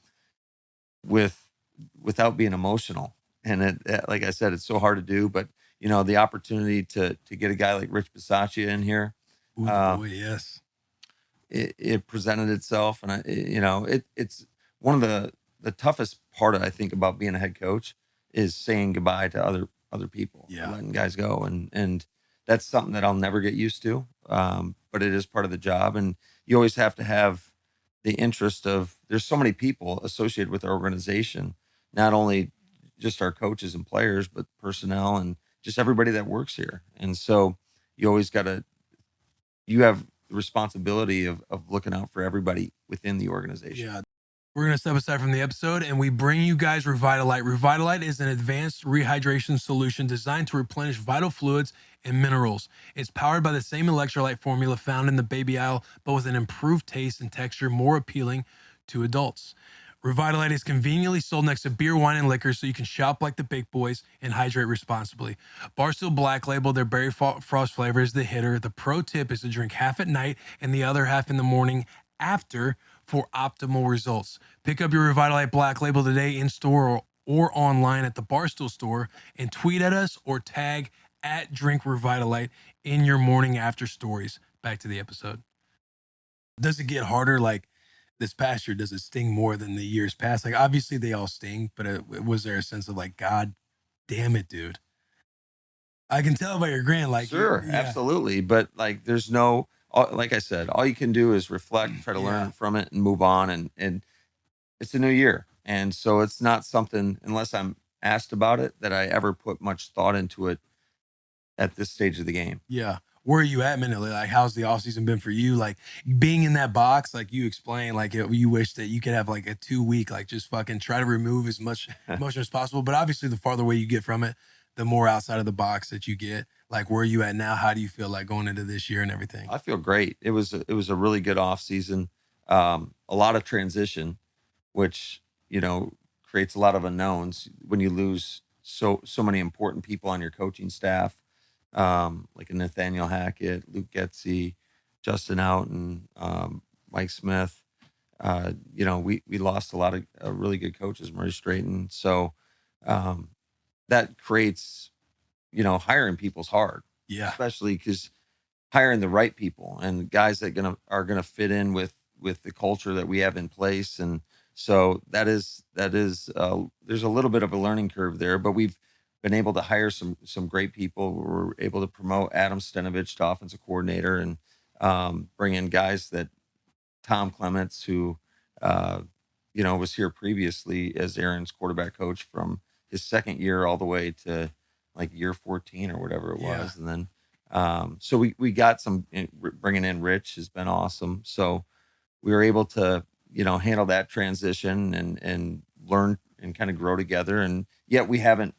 without being emotional. And like I said, it's so hard to do, but the opportunity to get a guy like Rich Bissacia in here, Ooh, boy, yes, it presented itself. And it's one of the toughest part, I think, about being a head coach is saying goodbye to other people, letting guys go. And that's something that I'll never get used to. But it is part of the job. And you always have to have the interest of, there's so many people associated with our organization, not only just our coaches and players, but personnel and just everybody that works here. And so you always you have the responsibility of looking out for everybody within the organization. Yeah. We're going to step aside from the episode and we bring you guys Revitalite. Revitalite is an advanced rehydration solution designed to replenish vital fluids and minerals. It's powered by the same electrolyte formula found in the baby aisle, but with an improved taste and texture more appealing to adults. Revitalite is conveniently sold next to beer, wine, and liquor, so you can shop like the big boys and hydrate responsibly. Barstool Black Label, their berry frost flavor, is the hitter. The pro tip is to drink half at night and the other half in the morning after for optimal results. Pick up your Revitalite Black Label today in store or online at the Barstool store, and tweet at us or tag at Drink Revitalite in your morning after stories. Back to the episode. Does it get harder? Like, this past year, does it sting more than the years past? Like, obviously they all sting, but was there a sense of like, God damn it, dude? I can tell by your grin. Like, sure, absolutely. But like, there's no, like I said, all you can do is reflect, try to learn from it and move on. And it's a new year. And so it's not something, unless I'm asked about it, that I ever put much thought into it at this stage of the game. Yeah. Where are you at mentally? Like, how's the offseason been for you? Like, being in that box, like you explained, like you wish that you could have like a 2 week, like just fucking try to remove as much emotion as possible. But obviously the farther away you get from it, the more outside of the box that you get. Like, where are you at now? How do you feel like going into this year and everything? I feel great. It was a really good offseason. A lot of transition, which, creates a lot of unknowns when you lose so many important people on your coaching staff. Like a Nathaniel Hackett, Luke Getzey, Justin Outen, Mike Smith. We lost a lot of really good coaches, Murray Strayton. So that creates, hiring people's hard. Yeah. Especially because hiring the right people and guys that are gonna fit in with the culture that we have in place. And so that is there's a little bit of a learning curve there, but we've been able to hire some great people. We were able to promote Adam Stenovich to offensive coordinator and bring in guys that Tom Clements, who was here previously as Aaron's quarterback coach from his second year all the way to like year 14 or whatever it was. And then so we got bringing in Rich has been awesome. So we were able to handle that transition and learn and kind of grow together. And yet we haven't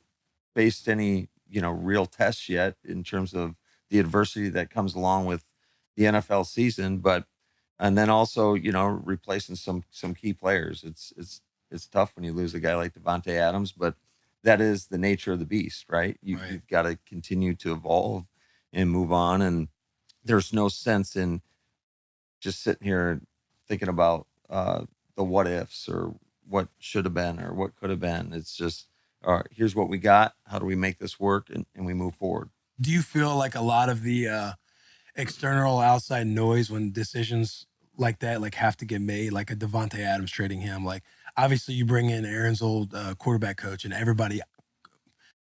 faced any real tests yet in terms of the adversity that comes along with the NFL season, and then also replacing some key players. It's tough when you lose a guy like Devontae Adams, but that is the nature of the beast, right? You've got to continue to evolve and move on. And there's no sense in just sitting here thinking about the what ifs or what should have been or what could have been. It's just, all right, here's what we got. How do we make this work? And we move forward. Do you feel like a lot of the external outside noise when decisions like that like have to get made, like a Devontae Adams trading him, like obviously you bring in Aaron's old quarterback coach and everybody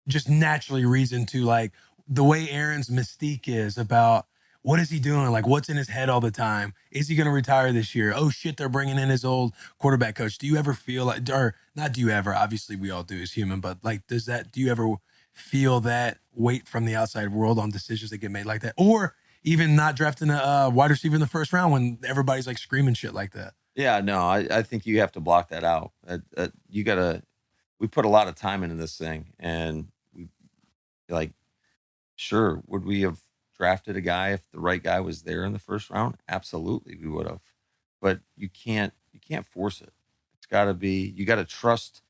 just naturally reads into like the way Aaron's mystique is about what is he doing? Like what's in his head all the time? Is he going to retire this year? Oh shit, they're bringing in his old quarterback coach. Do you ever feel like, or not do you ever, obviously we all do as human, but like, do you ever feel that weight from the outside world on decisions that get made like that? Or even not drafting a wide receiver in the first round when everybody's like screaming shit like that? Yeah, no, I think you have to block that out. You gotta, we put a lot of time into this thing, and we like, sure, would we have drafted a guy if the right guy was there in the first round? Absolutely, we would have. But you can't force it. It's got to be. You got to trust.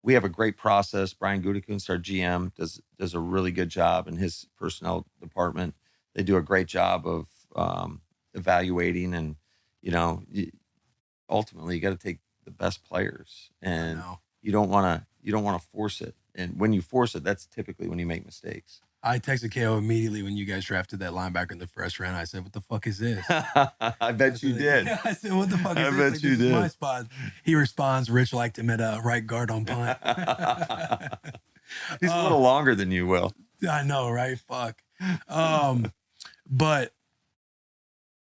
We have a great process. Brian Gutekunst, our GM, does a really good job in his personnel department. They do a great job of evaluating, and ultimately you got to take the best players, and you don't want to force it. And when you force it, that's typically when you make mistakes. I texted KO immediately when you guys drafted that linebacker in the first round. I said, "What the fuck is this?" I bet you did. I said, "What the fuck is I this?" bet Like, you this is did. my spot. He responds, "Rich liked him at right guard on punt." He's a little longer than you, Will. I know, right? Fuck. But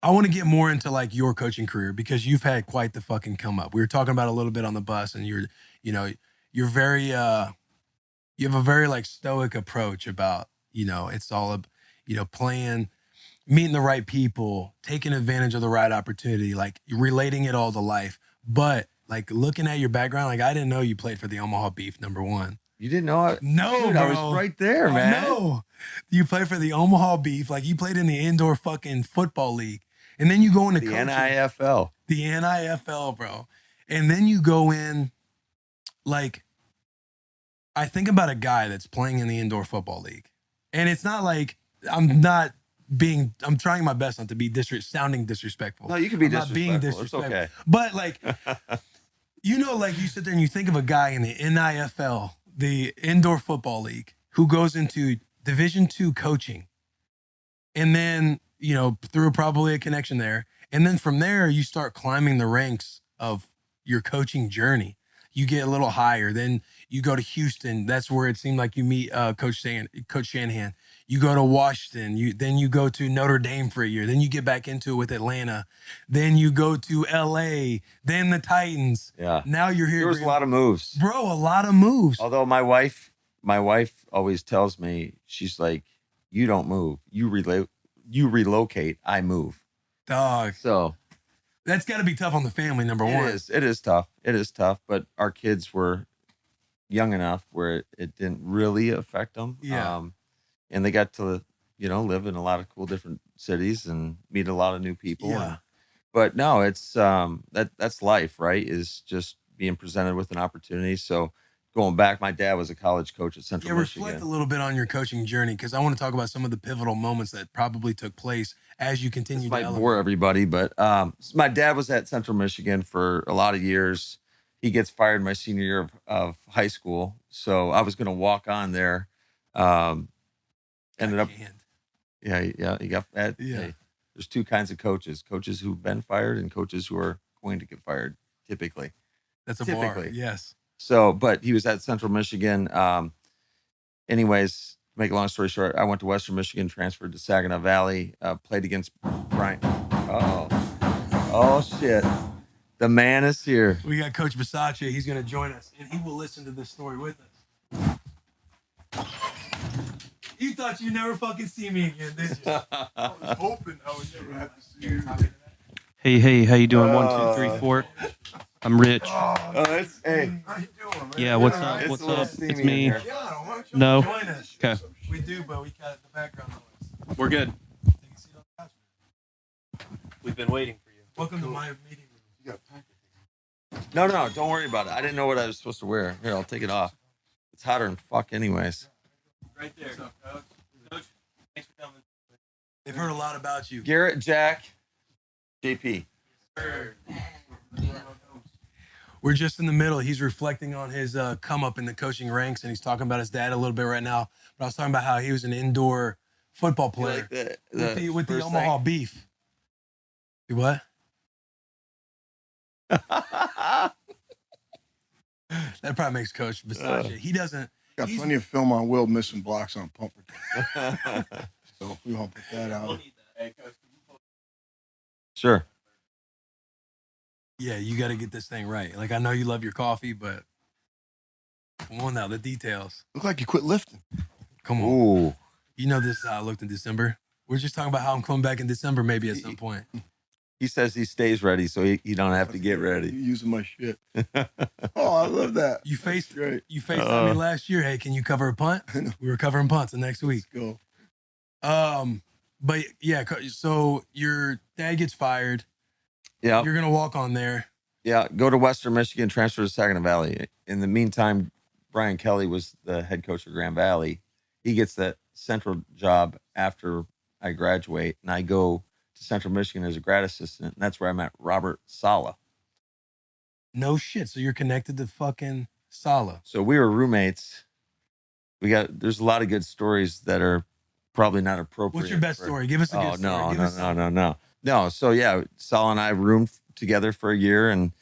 I want to get more into like your coaching career because you've had quite the fucking come up. We were talking about a little bit on the bus, and you're very you have a very like stoic approach about, it's all playing, meeting the right people, taking advantage of the right opportunity, like relating it all to life. But like looking at your background, like I didn't know you played for the Omaha Beef, number one. You didn't know it? No, Dude, bro. I was right there, man. No, you play for the Omaha Beef, like you played in the indoor fucking football league, and then you go into The coaching. NIFL. The NIFL, bro. And then you go in, like, I think about a guy that's playing in the indoor football league. And it's not like I'm trying my best not to be sounding disrespectful. No, you can be I'm not being disrespectful. It's okay. But like, like you sit there and you think of a guy in the NIFL, the indoor football league, who goes into Division II coaching. And then, through probably a connection there. And then from there, you start climbing the ranks of your coaching journey. You get a little higher. Then you go to Houston. That's where it seemed like you meet Coach Shanahan. You go to Washington. Then you go to Notre Dame for a year. Then you get back into it with Atlanta. Then you go to LA. Then the Titans. Yeah. Now you're here. There was a lot of moves. Bro, a lot of moves. Although my wife always tells me, she's like, you don't move. You relocate. I move. Dog. So that's got to be tough on the family, number one. It is tough. It is tough. But our kids were young enough where it didn't really affect them. Yeah. And they got to, live in a lot of cool different cities and meet a lot of new people. Yeah. But no, it's that's life, right? Is just being presented with an opportunity. So going back, my dad was a college coach at Central Michigan. Reflect a little bit on your coaching journey, because I want to talk about some of the pivotal moments that probably took place as you continue. This might bore everybody, but my dad was at Central Michigan for a lot of years. He gets fired my senior year of high school, so I was going to walk on there. Ended up, yeah, he got that. Yeah. Hey, there's two kinds of coaches who've been fired and coaches who are going to get fired, typically. That's a bar, yes. So, but he was at Central Michigan. Anyways, to make a long story short, I went to Western Michigan, transferred to Saginaw Valley, played against Brian. Oh, shit. The man is here. We got Coach Bisaccia. He's going to join us, and he will listen to this story with us. You thought you'd never fucking see me again, did you? I was hoping I would never have to see you. Hey, how you doing? 1, 2, 3, 4. I'm Rich. It's, hey. How you doing, man? Yeah, what's up? It's What's a little up? steamy It's in me. here. Yeah, why don't you No. join us? Okay, We do, but we got the background noise. we're good. Take a seat on the couch. We've been waiting for you. Welcome to my meeting room. No, don't worry about it. I didn't know what I was supposed to wear. Here, I'll take it off. It's hotter than fuck anyways. Right there. Coach, thanks for coming. They've heard a lot about you. Garrett, Jack, JP. We're just in the middle. He's reflecting on his come up in the coaching ranks, and he's talking about his dad a little bit right now. But I was talking about how he was an indoor football You player like with the first Omaha Beef. What? thing? That probably makes Coach Bisaccia. He doesn't. Got plenty of film on Will missing blocks on pumper. So we won't put that out. Sure. Yeah, you got to get this thing right. Like, I know you love your coffee, but come on now, the details. Look like you quit lifting. Come on. Ooh. You know this I looked in December. We're just talking about how I'm coming back in December maybe at some point. He says he stays ready, so he don't have to get You ready. using my shit. Oh, I love that. You That's great. FaceTimed me last year. Hey, can you cover a punt? We were covering punts the next week. Let's go. But yeah, so your dad gets fired. Yeah. You're gonna walk on there. Yeah. Go to Western Michigan, transfer to Saginaw Valley. In the meantime, Brian Kelly was the head coach of Grand Valley. He gets that central job after I graduate, and I go to Central Michigan as a grad assistant. And that's where I met Robert Sala. No shit. So you're connected to fucking Sala. So we were roommates. There's a lot of good stories that are probably not appropriate. What's your best story? Give us a good story. Give us No. So yeah, Sala and I roomed together for a year, and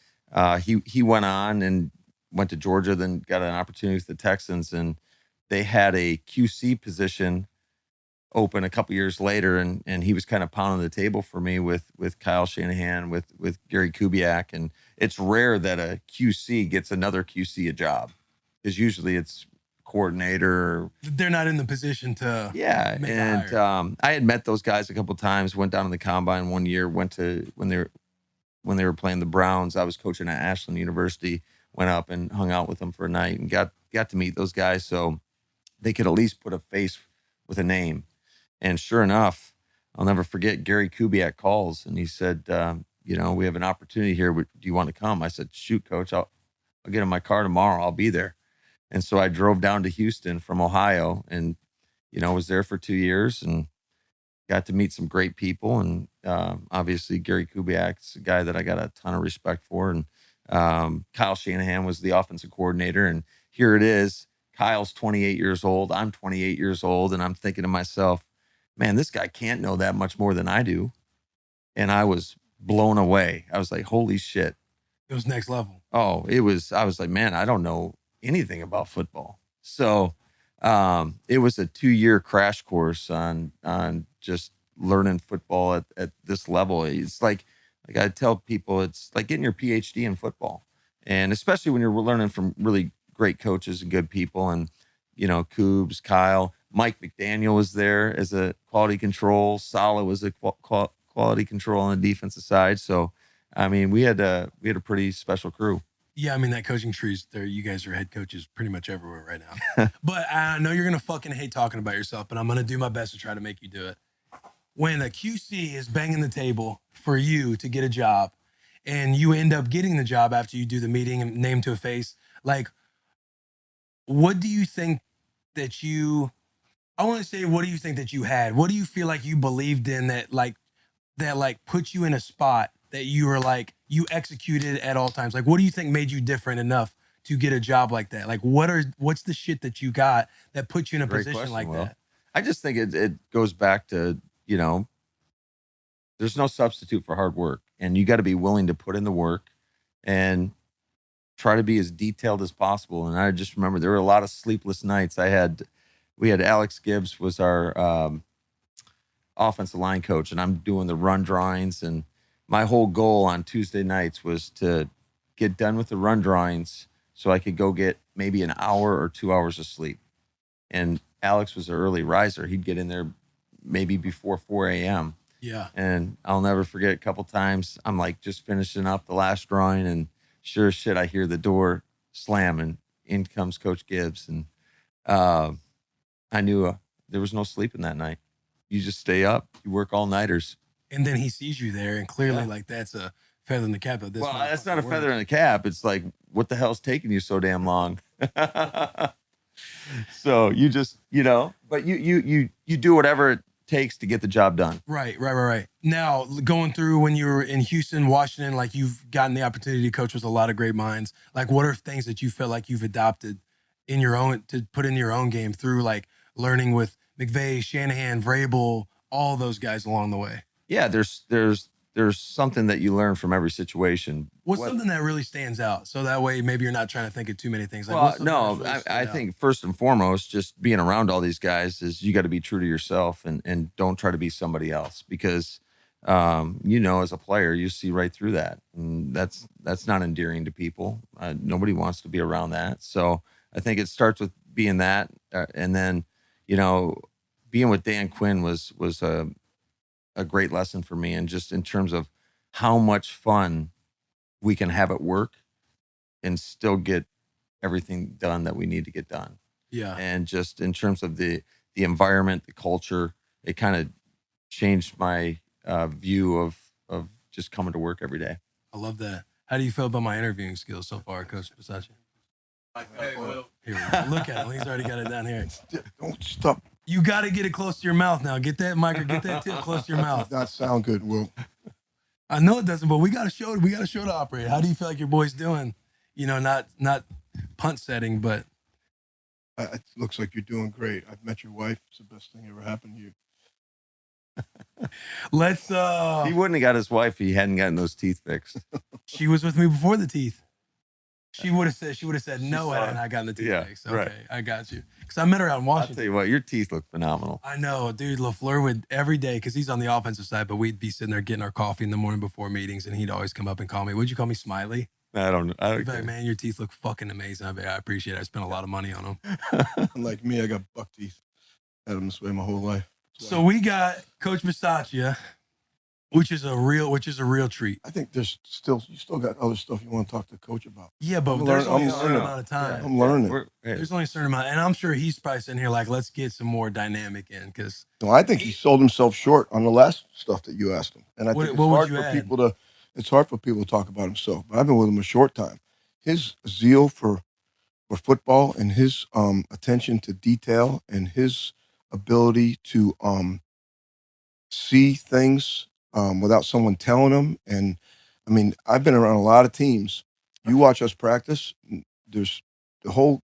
he went on and went to Georgia, then got an opportunity with the Texans, and they had a QC position open a couple years later, and he was kind of pounding the table for me with Kyle Shanahan, with Gary Kubiak, and it's rare that a QC gets another QC a job, because usually it's coordinator. They're not in the position to make a and hire. I had met those guys a couple times. Went down to the combine one year. Went to when they were playing the Browns. I was coaching at Ashland University. Went up and hung out with them for a night and got to meet those guys, so they could at least put a face with a name. And sure enough, I'll never forget, Gary Kubiak calls and he said, we have an opportunity here. Do you want to come? I said, shoot, coach, I'll get in my car tomorrow. I'll be there. And so I drove down to Houston from Ohio and, was there for 2 years and got to meet some great people. And obviously Gary Kubiak's a guy that I got a ton of respect for. And Kyle Shanahan was the offensive coordinator. And here it is. Kyle's 28 years old. I'm 28 years old. And I'm thinking to myself, man, this guy can't know that much more than I do. And I was blown away. I was like, holy shit. It was next level. Oh, I was like, man, I don't know anything about football. So it was a 2-year crash course on just learning football at this level. It's like I tell people, it's like getting your PhD in football. And especially when you're learning from really great coaches and good people. And, Coobs, Kyle, Mike McDaniel was there as a quality control. Sala was a quality control on the defensive side. So, I mean, we had a pretty special crew. Yeah, I mean, that coaching tree's there. You guys are head coaches pretty much everywhere right now. But I know you're going to fucking hate talking about yourself, but I'm going to do my best to try to make you do it. When a QC is banging the table for you to get a job and you end up getting the job after you do the meeting and name to a face, like, what do you think that what do you think that you had? What do you feel like you believed in that put you in a spot that you were like, you executed at all times? Like, what do you think made you different enough to get a job like that? Like, what's the shit that you got that put you in a Great position question, like Will. that? I just think it goes back to, there's no substitute for hard work, and you got to be willing to put in the work and try to be as detailed as possible. And I just remember there were a lot of sleepless nights. We had Alex Gibbs was our offensive line coach, and I'm doing the run drawings. And my whole goal on Tuesday nights was to get done with the run drawings so I could go get maybe an hour or 2 hours of sleep. And Alex was an early riser. He'd get in there maybe before 4 a.m. Yeah. And I'll never forget a couple times I'm like just finishing up the last drawing, and sure as shit, I hear the door slam and in comes Coach Gibbs. And I knew there was no sleeping that night. You just stay up, you work all nighters. And then he sees you there, and clearly, like, that's a feather in the cap of this. Well, that's not a feather in the cap. It's like, what the hell's taking you so damn long? So you just, but you do whatever takes to get the job done. Right. Now, going through when you were in Houston, Washington, like you've gotten the opportunity to coach with a lot of great minds. Like, what are things that you feel like you've adopted in your own to put in your own game through like learning with McVay, Shanahan, Vrabel, all those guys along the way? Yeah, there's something that you learn from every situation. What's something that really stands out? So that way, maybe you're not trying to think of too many things. Like, Well, what's something no, that's really stood I out? think first and foremost, just being around all these guys is you got to be true to yourself and don't try to be somebody else because, as a player, you see right through that. And that's not endearing to people. Nobody wants to be around that. So I think it starts with being that. And then, being with Dan Quinn was a great lesson for me. And just in terms of how much fun we can have at work and still get everything done that we need to get done. Yeah. And just in terms of the environment, the culture, it kind of changed my view of just coming to work every day. I love that. How do you feel about my interviewing skills so far, Coach Bisaccia? Hey, Will. Here we go. Look at him. He's already got it down here. Don't stop. You got to get it close to your mouth now. Get that mic or get that tip close to your mouth. Does not sound good, Will. I know it doesn't, but we got to show the operator. How do you feel like your boy's doing? Not punt setting, but It looks like you're doing great. I've met your wife. It's the best thing ever happened to you. let's He wouldn't have got his wife if he hadn't gotten those teeth fixed. she was with me before the teeth. She would have said no saw had I it. not gotten the teeth Yeah, fixed. Okay, right. I got you. Because I met her out in I'll Washington. tell you what, your teeth look phenomenal. I know, dude. LaFleur would every day, because he's on the offensive side, but we'd be sitting there getting our coffee in the morning before meetings, and he'd always come up and call me. Would you call me Smiley? I don't He'd be like, care. man, your teeth look fucking amazing. I'd be, I appreciate it. I spent a lot of money on them. Unlike me, I got buck teeth. Had them this way my whole life. That's So why we got Coach Bisaccia, which is a real treat. I think you still got other stuff you want to talk to Coach about. Yeah, but I'm there's only learning- a certain I'm amount of time. I'm learning. Hey, There's only a certain amount, and I'm sure he's probably sitting here like, let's get some more dynamic in, because No, I think he sold himself short on the last stuff that you asked him. And I think What would it's you hard add? for people to talk about himself. But I've been with him a short time. His zeal for football and his attention to detail and his ability to see things without someone telling him. And I mean, I've been around a lot of teams. You watch us practice. There's the whole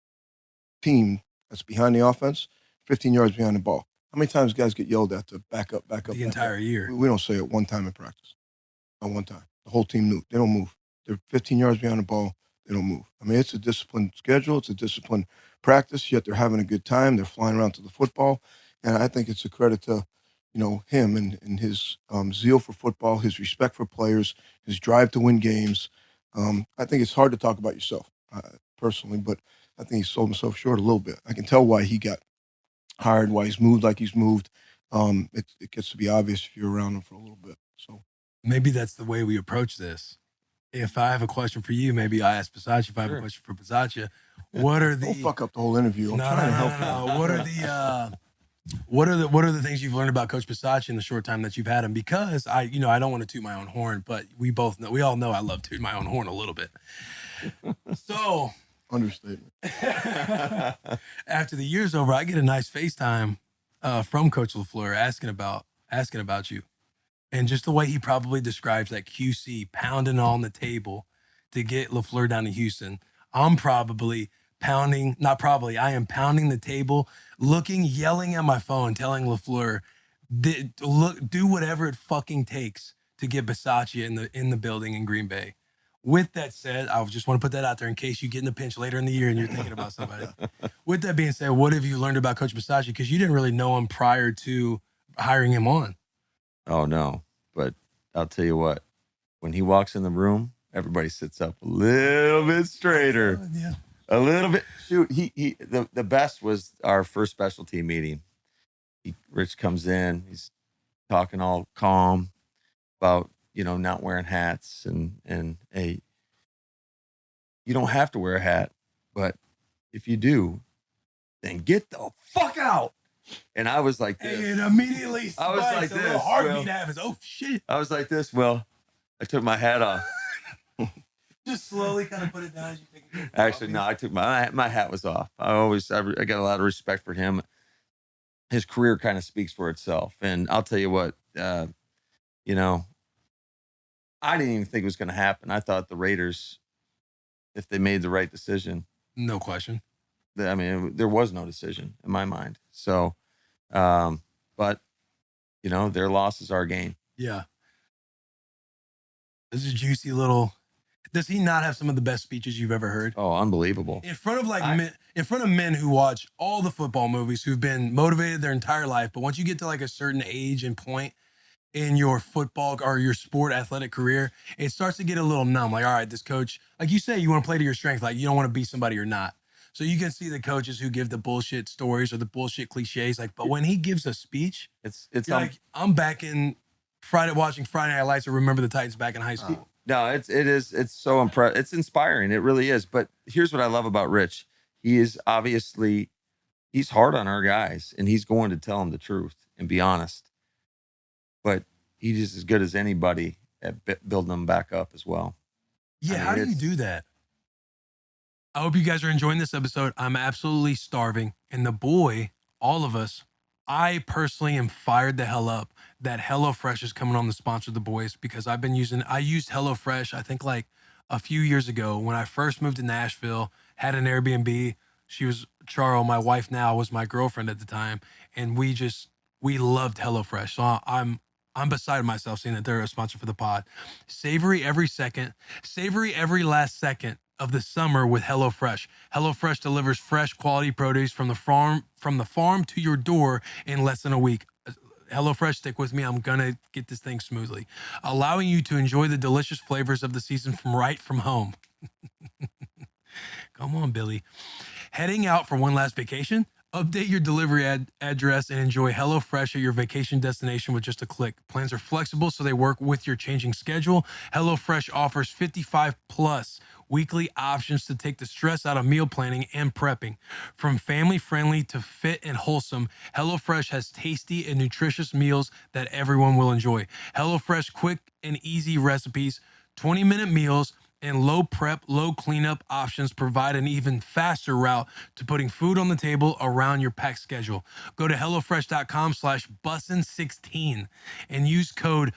team that's behind the offense, 15 yards behind the ball. How many times guys get yelled at to back up? the entire year. We don't say it one time in practice. Not one time. The whole team knew. They don't move. They're 15 yards behind the ball. They don't move. I mean, it's a disciplined schedule. It's a disciplined practice, yet they're having a good time. They're flying around to the football. And I think it's a credit to, him and his zeal for football, his respect for players, his drive to win games. I think it's hard to talk about yourself personally, but I think he sold himself short a little bit. I can tell why he got hired, why he's moved like he's moved. It gets to be obvious if you're around him for a little bit. So Maybe that's the way we approach this. If I have a question for you, maybe I ask Bisaccia. If I have a Sure. question for Bisaccia, what are the don't fuck up the whole interview. I'm no, trying to help you. no. What are the things you've learned about Coach Bisaccia in the short time that you've had him? Because I don't want to toot my own horn, but we all know I love tooting my own horn a little bit. So Understatement. after the year's over, I get a nice FaceTime from Coach LaFleur asking about you. And just the way he probably describes that QC pounding on the table to get LaFleur down to Houston. I am pounding the table, yelling at my phone, telling LaFleur, do whatever it fucking takes to get Bisaccia in the building in Green Bay. With that said, I just want to put that out there in case you get in a pinch later in the year and you're thinking about somebody. With that being said, what have you learned about Coach Bisaccia? Because you didn't really know him prior to hiring him on. Oh no, but I'll tell you what, when he walks in the room, everybody sits up a little bit straighter. Yeah. A little bit. Shoot, the best was our first special team meeting. Rich comes in, he's talking all calm about, not wearing hats and hey, you don't have to wear a hat, but if you do, then get the fuck out. And I was like this. And immediately I was like spikes, a little this, heartbeat Will. happens. Oh shit. I was like this. Well, I took my hat off. Just slowly kind of put it down as you take it. Actually, no, I took my hat was off. I got a lot of respect for him. his career kind of speaks for itself. And I'll tell you what, you know, I didn't even think it was going to happen. I thought the Raiders, if they made the right decision, No question. I mean, there was no decision in my mind. So, but you know, their loss is our gain. Yeah. This is a juicy little. Does he not have some of the best speeches you've ever heard? Oh, unbelievable. In front of in front of men who watch all the football movies, who've been motivated their entire life, but once you get to like a certain age and point in your football or your sport athletic career, it starts to get a little numb. Like, all right, this coach, like you say, you want to play to your strength. Like, you don't want to be somebody you're not. So you can see the coaches who give the bullshit stories or the bullshit cliches. Like, but when he gives a speech, It's like, I'm back in watching Friday Night Lights or Remember the Titans back in high school. No, it's so it's inspiring. It really is. But here's what I love about Rich. He is obviously, he's hard on our guys, and he's going to tell them the truth and be honest. But he's as good as anybody at building them back up as well. Yeah, I mean, how do you do that? I hope you guys are enjoying this episode. I'm absolutely starving. And the boy, all of us, I personally am fired the hell up that HelloFresh is coming on to sponsor the boys, because I used HelloFresh, I think like a few years ago when I first moved to Nashville, had an Airbnb. She was Charo, my wife now, was my girlfriend at the time. And we loved HelloFresh. So I'm beside myself seeing that they're a sponsor for the pod. Savory every last second of the summer with HelloFresh. HelloFresh delivers fresh quality produce from the farm to your door in less than a week. HelloFresh, stick with me. I'm going to get this thing smoothly, allowing you to enjoy the delicious flavors of the season from home. Come on, Billy. Heading out for one last vacation? Update your delivery address and enjoy HelloFresh at your vacation destination with just a click. Plans are flexible, so they work with your changing schedule. HelloFresh offers 55 plus weekly options to take the stress out of meal planning and prepping. From family-friendly to fit and wholesome, HelloFresh has tasty and nutritious meals that everyone will enjoy. HelloFresh quick and easy recipes, 20-minute meals, and low prep, low cleanup options provide an even faster route to putting food on the table around your packed schedule. Go to HelloFresh.com/Bussin16 and use code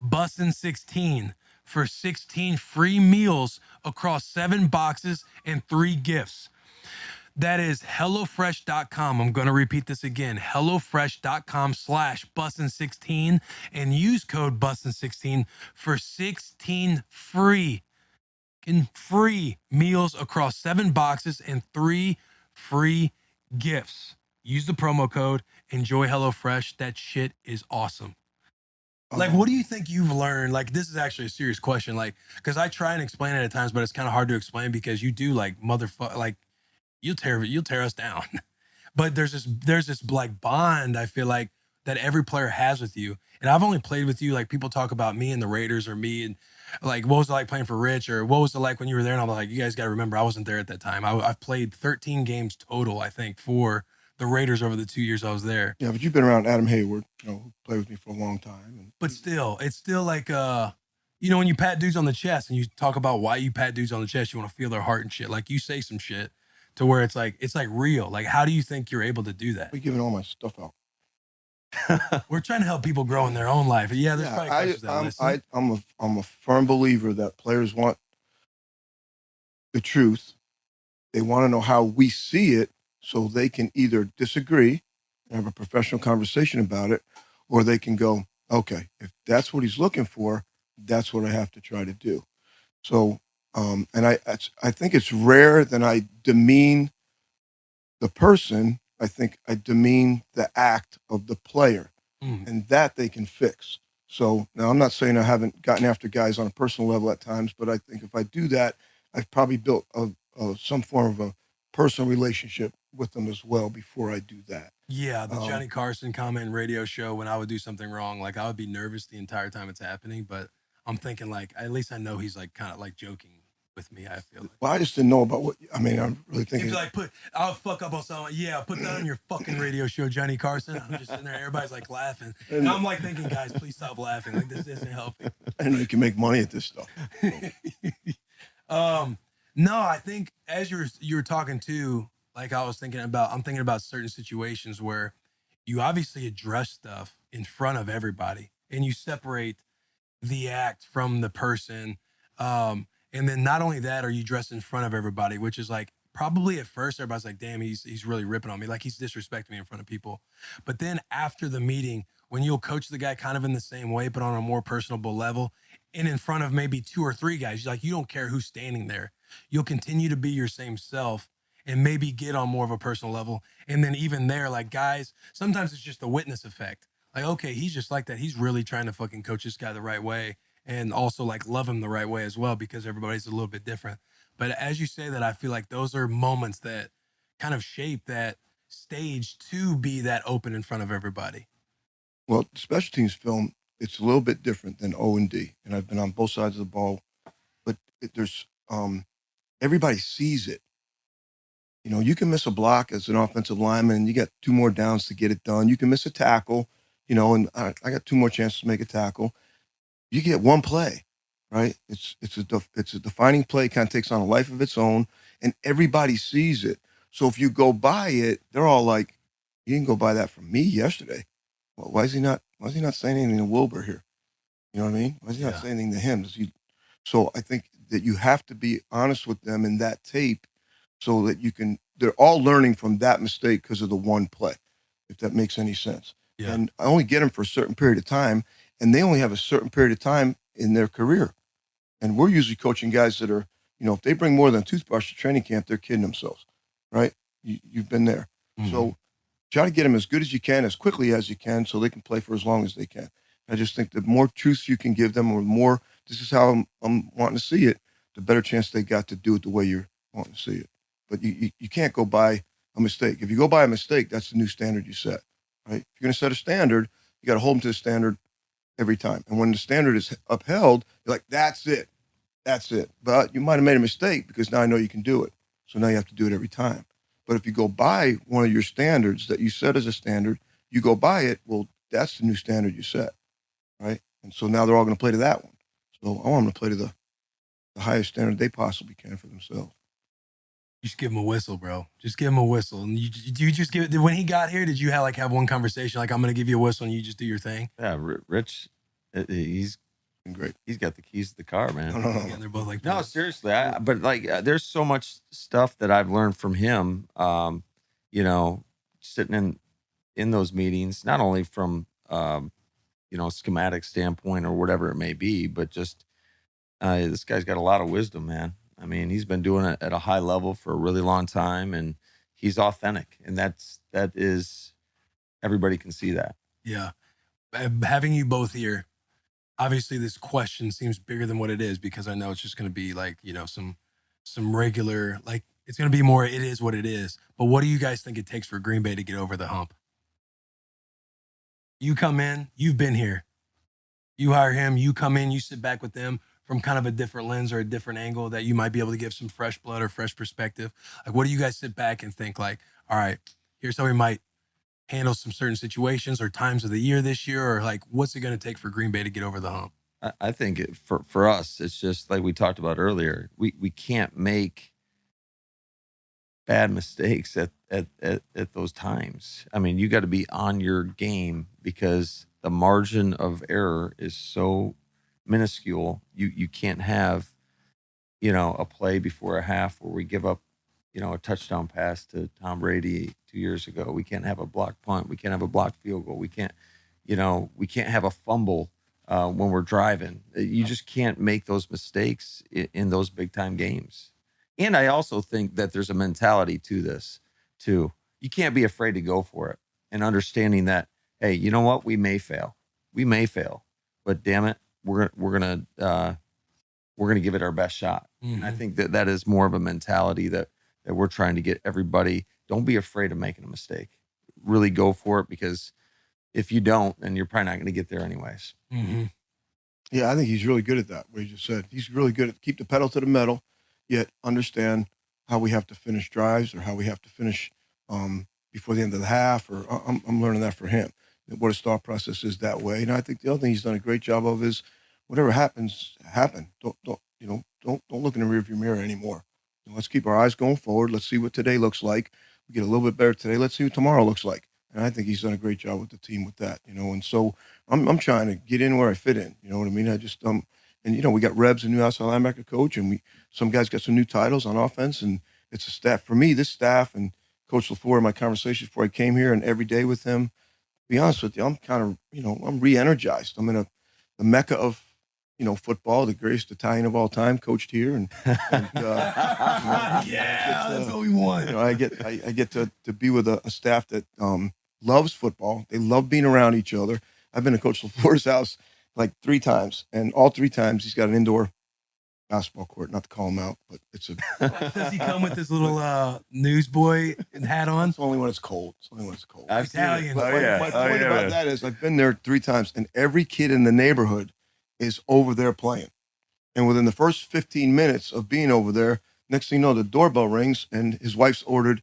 Bussin16 for 16 free meals across 7 boxes and 3 gifts. That is HelloFresh.com. I'm going to repeat this again. HelloFresh.com/Bussin16 and use code Bussin16 for 16 free meals across 7 boxes and 3 free gifts. Use the promo code. Enjoy HelloFresh. That shit is awesome. Like, what do you think you've learned? Like, this is actually a serious question. Like, because I try and explain it at times, but it's kind of hard to explain because you do like like you'll tear us down. But there's this like bond, I feel like, that every player has with you. And I've only played with you, like people talk about me and the Raiders, or me and like, what was it like playing for Rich, or what was it like when you were there? And I'm like, you guys got to remember, I wasn't there at that time. I've played 13 games total, I think, for the Raiders over the 2 years I was there. Yeah, but you've been around Adam Hayward, who played with me for a long time. But still, it's still like, you know, when you pat dudes on the chest and you talk about why you pat dudes on the chest, you want to feel their heart and shit. Like, you say some shit to where it's like real. Like, how do you think you're able to do that? We're giving all my stuff out. We're trying to help people grow in their own life. Yeah, there's probably coaches that listen. I'm a firm believer that players want the truth. They want to know how we see it, so they can either disagree and have a professional conversation about it, or they can go, okay, if that's what he's looking for, that's what I have to try to do. So, and I think it's rare that I demean the person. I think I demean the act of the player, and that they can fix. So now, I'm not saying I haven't gotten after guys on a personal level at times, but I think if I do that, I've probably built some form of a personal relationship with them as well before I do that. Yeah, the Johnny Carson comment radio show, when I would do something wrong, like I would be nervous the entire time it's happening, but I'm thinking like, at least I know he's like kind of like joking with me, I feel like. Well, I just didn't know about what, I mean, I'm really thinking. He's like, I'll fuck up on something. Yeah, put that on your fucking radio show, Johnny Carson. I'm just sitting there, everybody's like laughing. And I'm like thinking, guys, please stop laughing. Like, this isn't helping. I know you can make money at this stuff. No, I think as you're talking too, like I'm thinking about certain situations where you obviously address stuff in front of everybody and you separate the act from the person. And then not only that, are you dressed in front of everybody, which is like probably at first everybody's like, damn, he's really ripping on me. Like he's disrespecting me in front of people. But then after the meeting, when you'll coach the guy kind of in the same way, but on a more personable level, and in front of maybe 2 or 3 guys, like you don't care who's standing there. You'll continue to be your same self and maybe get on more of a personal level. And then even there, like guys, sometimes it's just the witness effect. Like, okay, he's just like that. He's really trying to fucking coach this guy the right way and also like love him the right way as well, because everybody's a little bit different. But as you say that, I feel like those are moments that kind of shape that stage to be that open in front of everybody. Well, special teams film, it's a little bit different than O&D, and I've been on both sides of the ball, but there's everybody sees it. You know, you can miss a block as an offensive lineman, and you got 2 more downs to get it done. You can miss a tackle, you know, and I got 2 more chances to make a tackle. You get 1 play, right? It's a defining play, kind of takes on a life of its own, and everybody sees it. So if you go by it, they're all like, "You didn't go by that from me yesterday. Well, why is he not saying anything to Wilbur here? You know what I mean? Why is he not saying anything to him? So I think that you have to be honest with them in that tape so that they're all learning from that mistake because of the 1 play, if that makes any sense. Yeah. And I only get them for a certain period of time, and they only have a certain period of time in their career. And we're usually coaching guys that are, you know, if they bring more than a toothbrush to training camp, they're kidding themselves, right? You've been there. Mhm. So try to get them as good as you can, as quickly as you can, so they can play for as long as they can. I just think the more truth you can give them, or more, this is how I'm wanting to see it, the better chance they got to do it the way you're wanting to see it. But you can't go by a mistake. If you go by a mistake, that's the new standard you set, right? If you're going to set a standard, you got to hold them to the standard every time. And when the standard is upheld, you're like, that's it. That's it. But you might have made a mistake because now I know you can do it. So now you have to do it every time. But if you go by one of your standards that you set as a standard, you go by it, well, that's the new standard you set, right? And so now they're all going to play to that one. So I want them to play to the highest standard they possibly can for themselves. Just give him a whistle, bro. Just give him a whistle. And you just give it. When he got here, did you have 1 conversation like, I'm going to give you a whistle and you just do your thing? Yeah, Rich, he's Been great. he's got the keys to the car, man. No. Yeah, they're both like, No, seriously. But like, there's so much stuff that I've learned from him. You know, sitting in those meetings, not only from you know, schematic standpoint or whatever it may be, but just this guy's got a lot of wisdom, man. I mean, he's been doing it at a high level for a really long time, and he's authentic, and that is everybody can see that. yeah. Having you both here, obviously this question seems bigger than what it is, because I know it's just going to be like, you know, some regular, like it's going to be more, it is what it is. But what do you guys think it takes for Green Bay to get over the hump? You come in, you've been here. You hire him, you come in, you sit back with them from kind of a different lens or a different angle that you might be able to give some fresh blood or fresh perspective. Like, what do you guys sit back and think like, all right, here's how we might handle some certain situations or times of the year this year, or like, what's it going to take for Green Bay to get over the hump? I think for us, it's just like we talked about earlier. We can't make bad mistakes at those times. I mean, you got to be on your game because the margin of error is so minuscule. You can't have, you know, a play before a half where we give up, you know, a touchdown pass to Tom Brady 2 years ago. We can't have a blocked punt. We can't have a blocked field goal. We can't have a fumble when we're driving. You just can't make those mistakes in those big time games. And I also think that there's a mentality to this too. You can't be afraid to go for it, and understanding that, hey, you know what? We may fail, but damn it, we're gonna give it our best shot. And I think that is more of a mentality that we're trying to get everybody. Don't be afraid of making a mistake. Really go for it, because if you don't, then you're probably not going to get there anyways. Mm-hmm. Yeah, I think he's really good at that, what you just said. He's really good at keep the pedal to the metal, yet understand how we have to finish drives or how we have to finish before the end of the half. Or I'm learning that for him, what his thought process is that way. And I think the other thing he's done a great job of is whatever happens, happen. Don't look in the rearview mirror anymore. Let's keep our eyes going forward. Let's see what today looks like. We get a little bit better today. Let's see what tomorrow looks like. And I think he's done a great job with the team with that, And so I'm trying to get in where I fit in. You know what I mean? I just and we got Rebs, a new outside linebacker coach, and some guys got some new titles on offense, and it's a staff. For me, this staff and Coach LaFleur, my conversations before I came here and every day with him, to be honest with you, I'm kind of, I'm re-energized. I'm in the mecca of, football, the greatest Italian of all time, coached here, and That's what we want. I get to be with a staff that loves football. They love being around each other. I've been to Coach LaFleur's house like 3 times, and all 3 times he's got an indoor basketball court. Not to call him out, but it's a. Does he come with this little newsboy hat on? It's only when it's cold. It's only when it's cold. I've seen it. Italian. But Oh, yeah. my Oh, point yeah, about man. that is I've been there 3 times, and every kid in the neighborhood is over there playing. And within the first 15 minutes of being over there, next thing you know, the doorbell rings, and his wife's ordered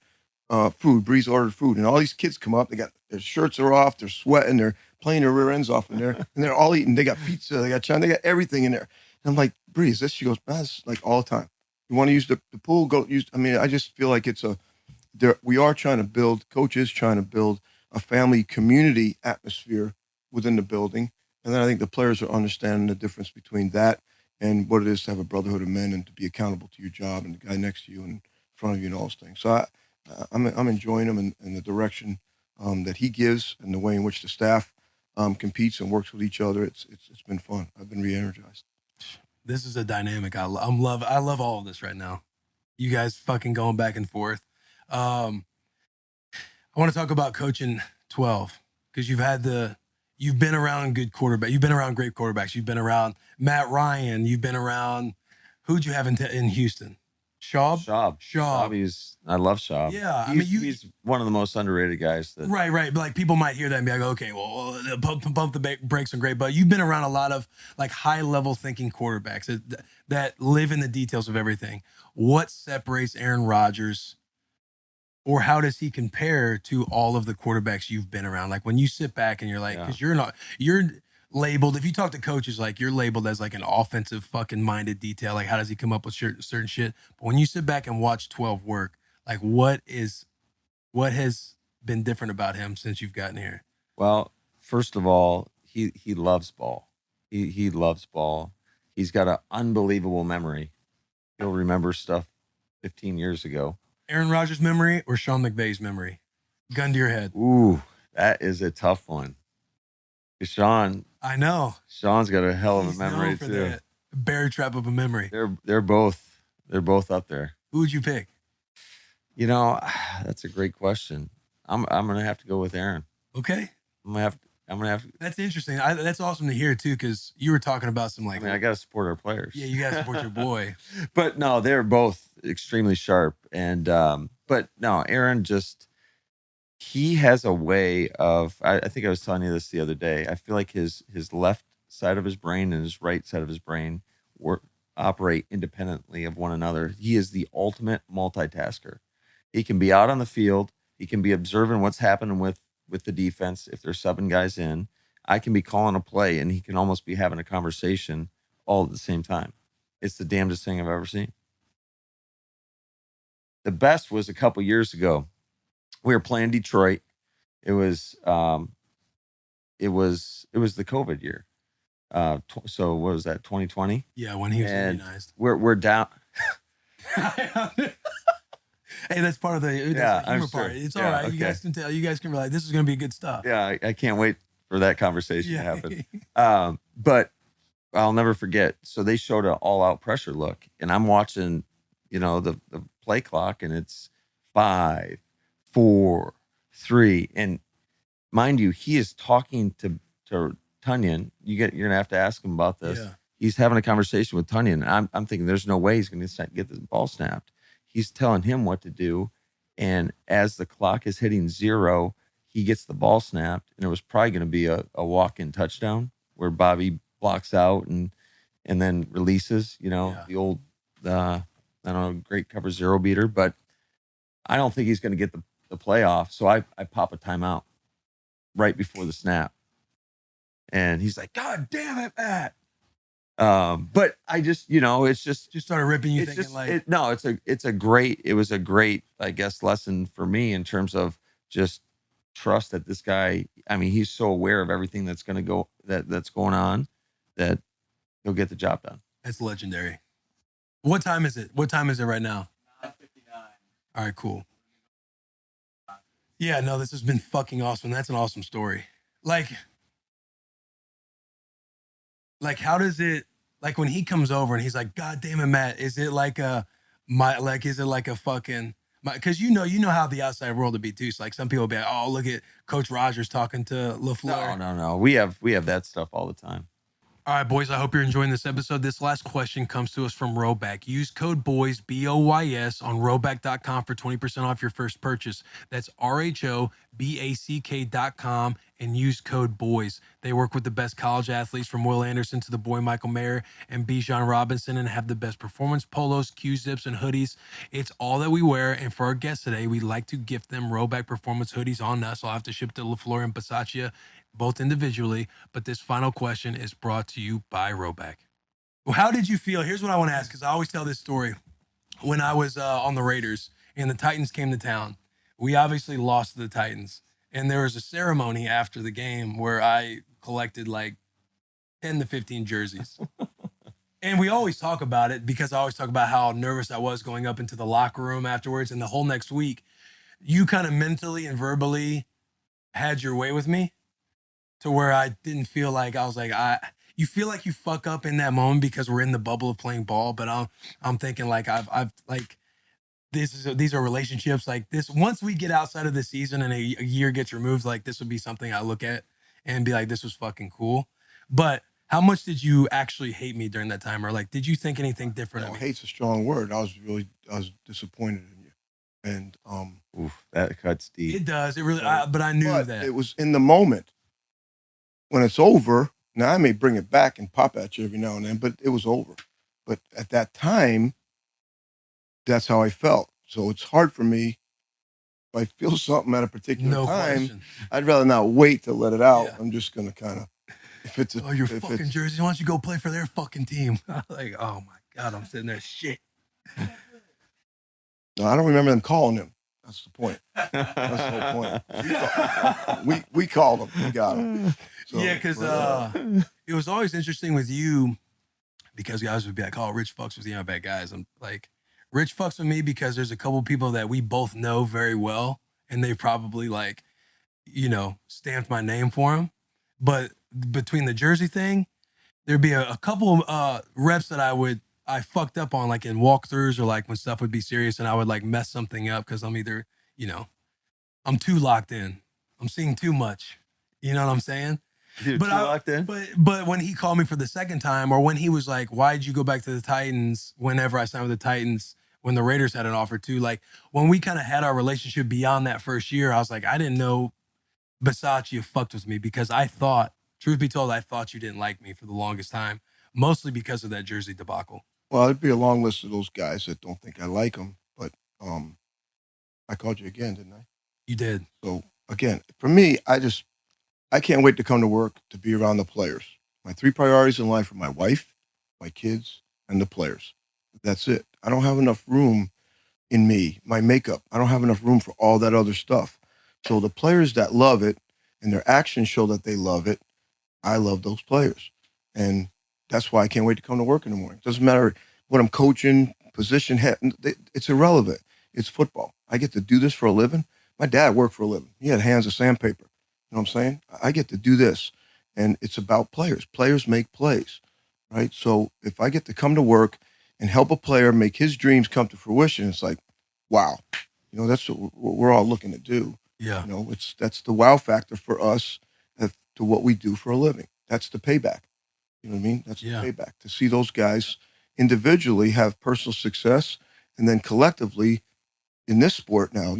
food. Bree's ordered food, and all these kids come up. They got their shirts are off, they're sweating, they're playing their rear ends off in there, and they're all eating. They got pizza, they got China, they got everything in there. And I'm like, Bree, is this? She goes, that's like all the time. You want to use the pool? Go use. I mean, I just feel like we are trying to build. Coach is trying to build a family community atmosphere within the building, and then I think the players are understanding the difference between that and what it is to have a brotherhood of men and to be accountable to your job and the guy next to you and in front of you and all those things. So I'm enjoying him and the direction that he gives and the way in which the staff competes and works with each other. It's been fun. I've been re-energized. This is a dynamic. I love all of this right now. You guys fucking going back and forth. I want to talk about coaching 12 because you've been around good quarterback. You've been around great quarterbacks. You've been around Matt Ryan. You've been around who'd you have in Houston? Schaub. I love Schaub. Yeah, he's one of the most underrated guys. Right. But like people might hear that and be like, okay, well, pump the brakes on great, but you've been around a lot of like high level thinking quarterbacks that live in the details of everything. What separates Aaron Rodgers, or how does he compare to all of the quarterbacks you've been around? Like when you sit back and you're like, because you're labeled, if you talk to coaches, like you're labeled as like an offensive fucking minded detail. Like how does he come up with certain shit? But when you sit back and watch 12 work, like what has been different about him since you've gotten here? Well, first of all, he loves ball. He loves ball. He's got an unbelievable memory. He'll remember stuff 15 years ago. Aaron Rodgers' memory or Sean McVay's memory? Gun to your head. Ooh, that is a tough one. I know. Sean's got a hell of He's a memory known for too. that bear trap of a memory. They're both up there. Who would you pick? That's a great question. I'm gonna have to go with Aaron. Okay. I'm gonna have to. That's interesting. That's awesome to hear too, because you were talking about some like. I gotta support our players. Yeah, you gotta support your boy. But no, they're both extremely sharp. And but no, Aaron he has a way of. I think I was telling you this the other day. I feel like his left side of his brain and his right side of his brain operate independently of one another. He is the ultimate multitasker. He can be out on the field. He can be observing what's happening with the defense if they're subbing guys in. I can be calling a play, and he can almost be having a conversation all at the same time. It's the damnedest thing I've ever seen. The best was a couple years ago. We were playing Detroit. It was the COVID year. So what was that? 2020. Yeah, when he was and immunized. We're down. Hey, that's part of the humor part. It's all right. Okay. You guys can tell. You guys can be like, this is going to be good stuff. Yeah, I can't wait for that conversation to happen. But I'll never forget. So they showed an all-out pressure look, and I'm watching, the play clock, and it's 5, 4, 3, and mind you, he is talking to Tunyon. You're gonna have to ask him about this. Yeah. He's having a conversation with Tunyon. I'm thinking there's no way he's going to get the ball snapped. He's telling him what to do, and as the clock is hitting 0, he gets the ball snapped, and it was probably going to be a walk-in touchdown where Bobby blocks out and then releases. The old great cover 0 beater, but I don't think he's going to get the play off. So I pop a timeout right before the snap, and he's like, "God damn it, Matt!" But I just, it's just started ripping you, it's thinking just, like, it was a great, I guess, lesson for me in terms of just trust that this guy, I mean, he's so aware of everything that's going to go, that's going on, that he'll get the job done. That's legendary. What time is it? What time is it right now? 9:59. All right, cool. Yeah, no, this has been fucking awesome. That's an awesome story. Like how does it, like when he comes over and he's like, God damn it, Matt, is it like is it like a fucking, because you know how the outside world would be too. So like some people will be like, oh, look at Coach Rodgers talking to LaFleur. No. We have that stuff all the time. All right, boys, I hope you're enjoying this episode. This last question comes to us from Roback. Use code BOYS, BOYS, on roback.com for 20% off your first purchase. That's RHOBACK.com and use code BOYS. They work with the best college athletes from Will Anderson to the boy Michael Mayer and Bijan Robinson and have the best performance polos, Q-zips, and hoodies. It's all that we wear, and for our guests today, we'd like to gift them Roback performance hoodies on us. I'll have to ship to LaFleur and Bisaccia both individually, but this final question is brought to you by Roback. Well, how did you feel? Here's what I want to ask, because I always tell this story. When I was on the Raiders and the Titans came to town, we obviously lost to the Titans. And there was a ceremony after the game where I collected like 10 to 15 jerseys. And we always talk about it because I always talk about how nervous I was going up into the locker room afterwards. And the whole next week, you kind of mentally and verbally had your way with me, to where I didn't feel like I was like, you feel like you fuck up in that moment because we're in the bubble of playing ball. But I'm thinking like I've like, these are relationships like this. Once we get outside of the season and a year gets removed, like this would be something I look at and be like, this was fucking cool. But how much did you actually hate me during that time? Or like, did you think anything different of me? Hate's a strong word. I was disappointed in you. And Oof, that cuts deep. It does. It really, but I knew that. It was in the moment. When it's over, now I may bring it back and pop at you every now and then, but it was over. But at that time, that's how I felt. So it's hard for me. If I feel something at a particular time, question. I'd rather not wait to let it out. Yeah. I'm just going to kind of, your fucking jersey. Why don't you go play for their fucking team? Like, oh my God, I'm sitting there, shit. No, I don't remember them calling him. That's the point. That's the whole point. We called him. We got him. So, yeah, because it was always interesting with you, because guys would be like, oh, Rich fucks with you, bad guys. I'm like, Rich fucks with me because there's a couple people that we both know very well, and they probably like, stamped my name for him. But between the jersey thing, there'd be a couple reps that I fucked up on, like in walkthroughs or like when stuff would be serious and I would like mess something up because I'm either, I'm too locked in. I'm seeing too much. You know what I'm saying? You're too locked in? But when he called me for the second time, or when he was like, why'd you go back to the Titans whenever I signed with the Titans, when the Raiders had an offer too, like when we kind of had our relationship beyond that first year, I was like, I didn't know Bisaccia fucked with me because I thought, truth be told, I thought you didn't like me for the longest time, mostly because of that jersey debacle. Well, it'd be a long list of those guys that don't think I like them, but I called you again, didn't I? You did. So again, for me, I can't wait to come to work to be around the players. My 3 priorities in life are my wife, my kids, and the players. That's it. I don't have enough room in me, my makeup. I don't have enough room for all that other stuff. So the players that love it and their actions show that they love it, I love those players. And that's why I can't wait to come to work in the morning. Doesn't matter what I'm coaching, position, it's irrelevant. It's football. I get to do this for a living. My dad worked for a living. He had hands of sandpaper. You know what I'm saying? I get to do this. And it's about players. Players make plays, right? So if I get to come to work and help a player make his dreams come to fruition, it's like, wow. That's what we're all looking to do. Yeah. That's the wow factor for us to what we do for a living. That's the payback. You know what I mean? That's the payback. To see those guys individually have personal success, and then collectively in this sport now,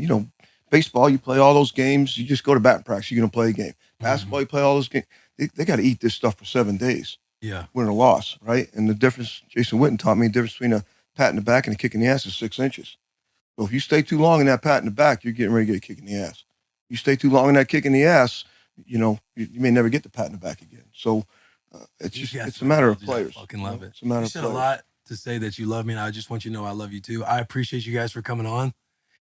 baseball, you play all those games, you just go to batting practice, you're going to play a game. Basketball, you play all those games. They got to eat this stuff for 7 days. Yeah. Win or loss, right? And the difference, Jason Witten taught me, the difference between a pat in the back and a kick in the ass is 6 inches. So if you stay too long in that pat in the back, you're getting ready to get a kick in the ass. You stay too long in that kick in the ass, you may never get the pat in the back again. So it's a matter of players. I fucking love it. It's a matter you of said players. a lot to say that you love me, and I just want you to know I love you too. I appreciate you guys for coming on.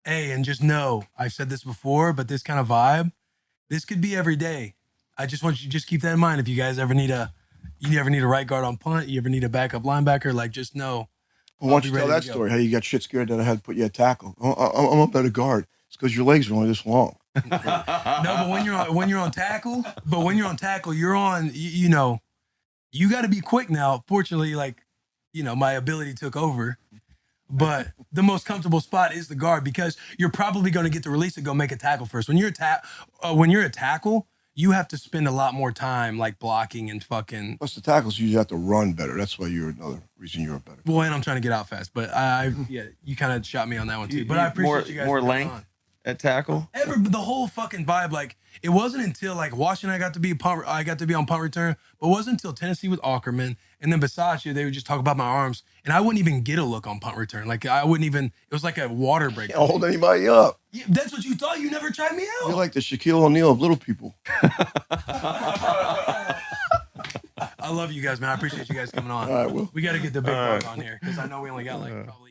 Hey, and just know, I've said this before, but this kind of vibe, this could be every day. I just want you to just keep that in mind. If you guys ever need a right guard on punt, you ever need a backup linebacker, like just know. Well, why don't you tell that story? How you got shit scared that I had to put you at tackle? I'm a better guard. It's because your legs are only this long. No, but when you're on tackle, you're on. You know, you got to be quick now. Fortunately, like, you know, my ability took over. But the most comfortable spot is the guard because you're probably going to get the release and go make a tackle first. When you're a tackle, you have to spend a lot more time like blocking and fucking. Plus the tackles, you have to run better. That's why you're another reason you're better. Well, and I'm trying to get out fast, but you kind of shot me on that one too. But I appreciate you guys. More length at tackle. The whole fucking vibe, like it wasn't until like Washington I got to be on punt return, but it wasn't until Tennessee with Ackerman and then Bisaccia they would just talk about my arms, and I wouldn't even get a look on punt return. Like I wouldn't even. It was like a water break. Can't hold anybody up. Yeah, that's what you thought. You never tried me out. You're like the Shaquille O'Neal of little people. I love you guys, man. I appreciate you guys coming on. All right, well. We got to get the big dog on here because I know we only got like probably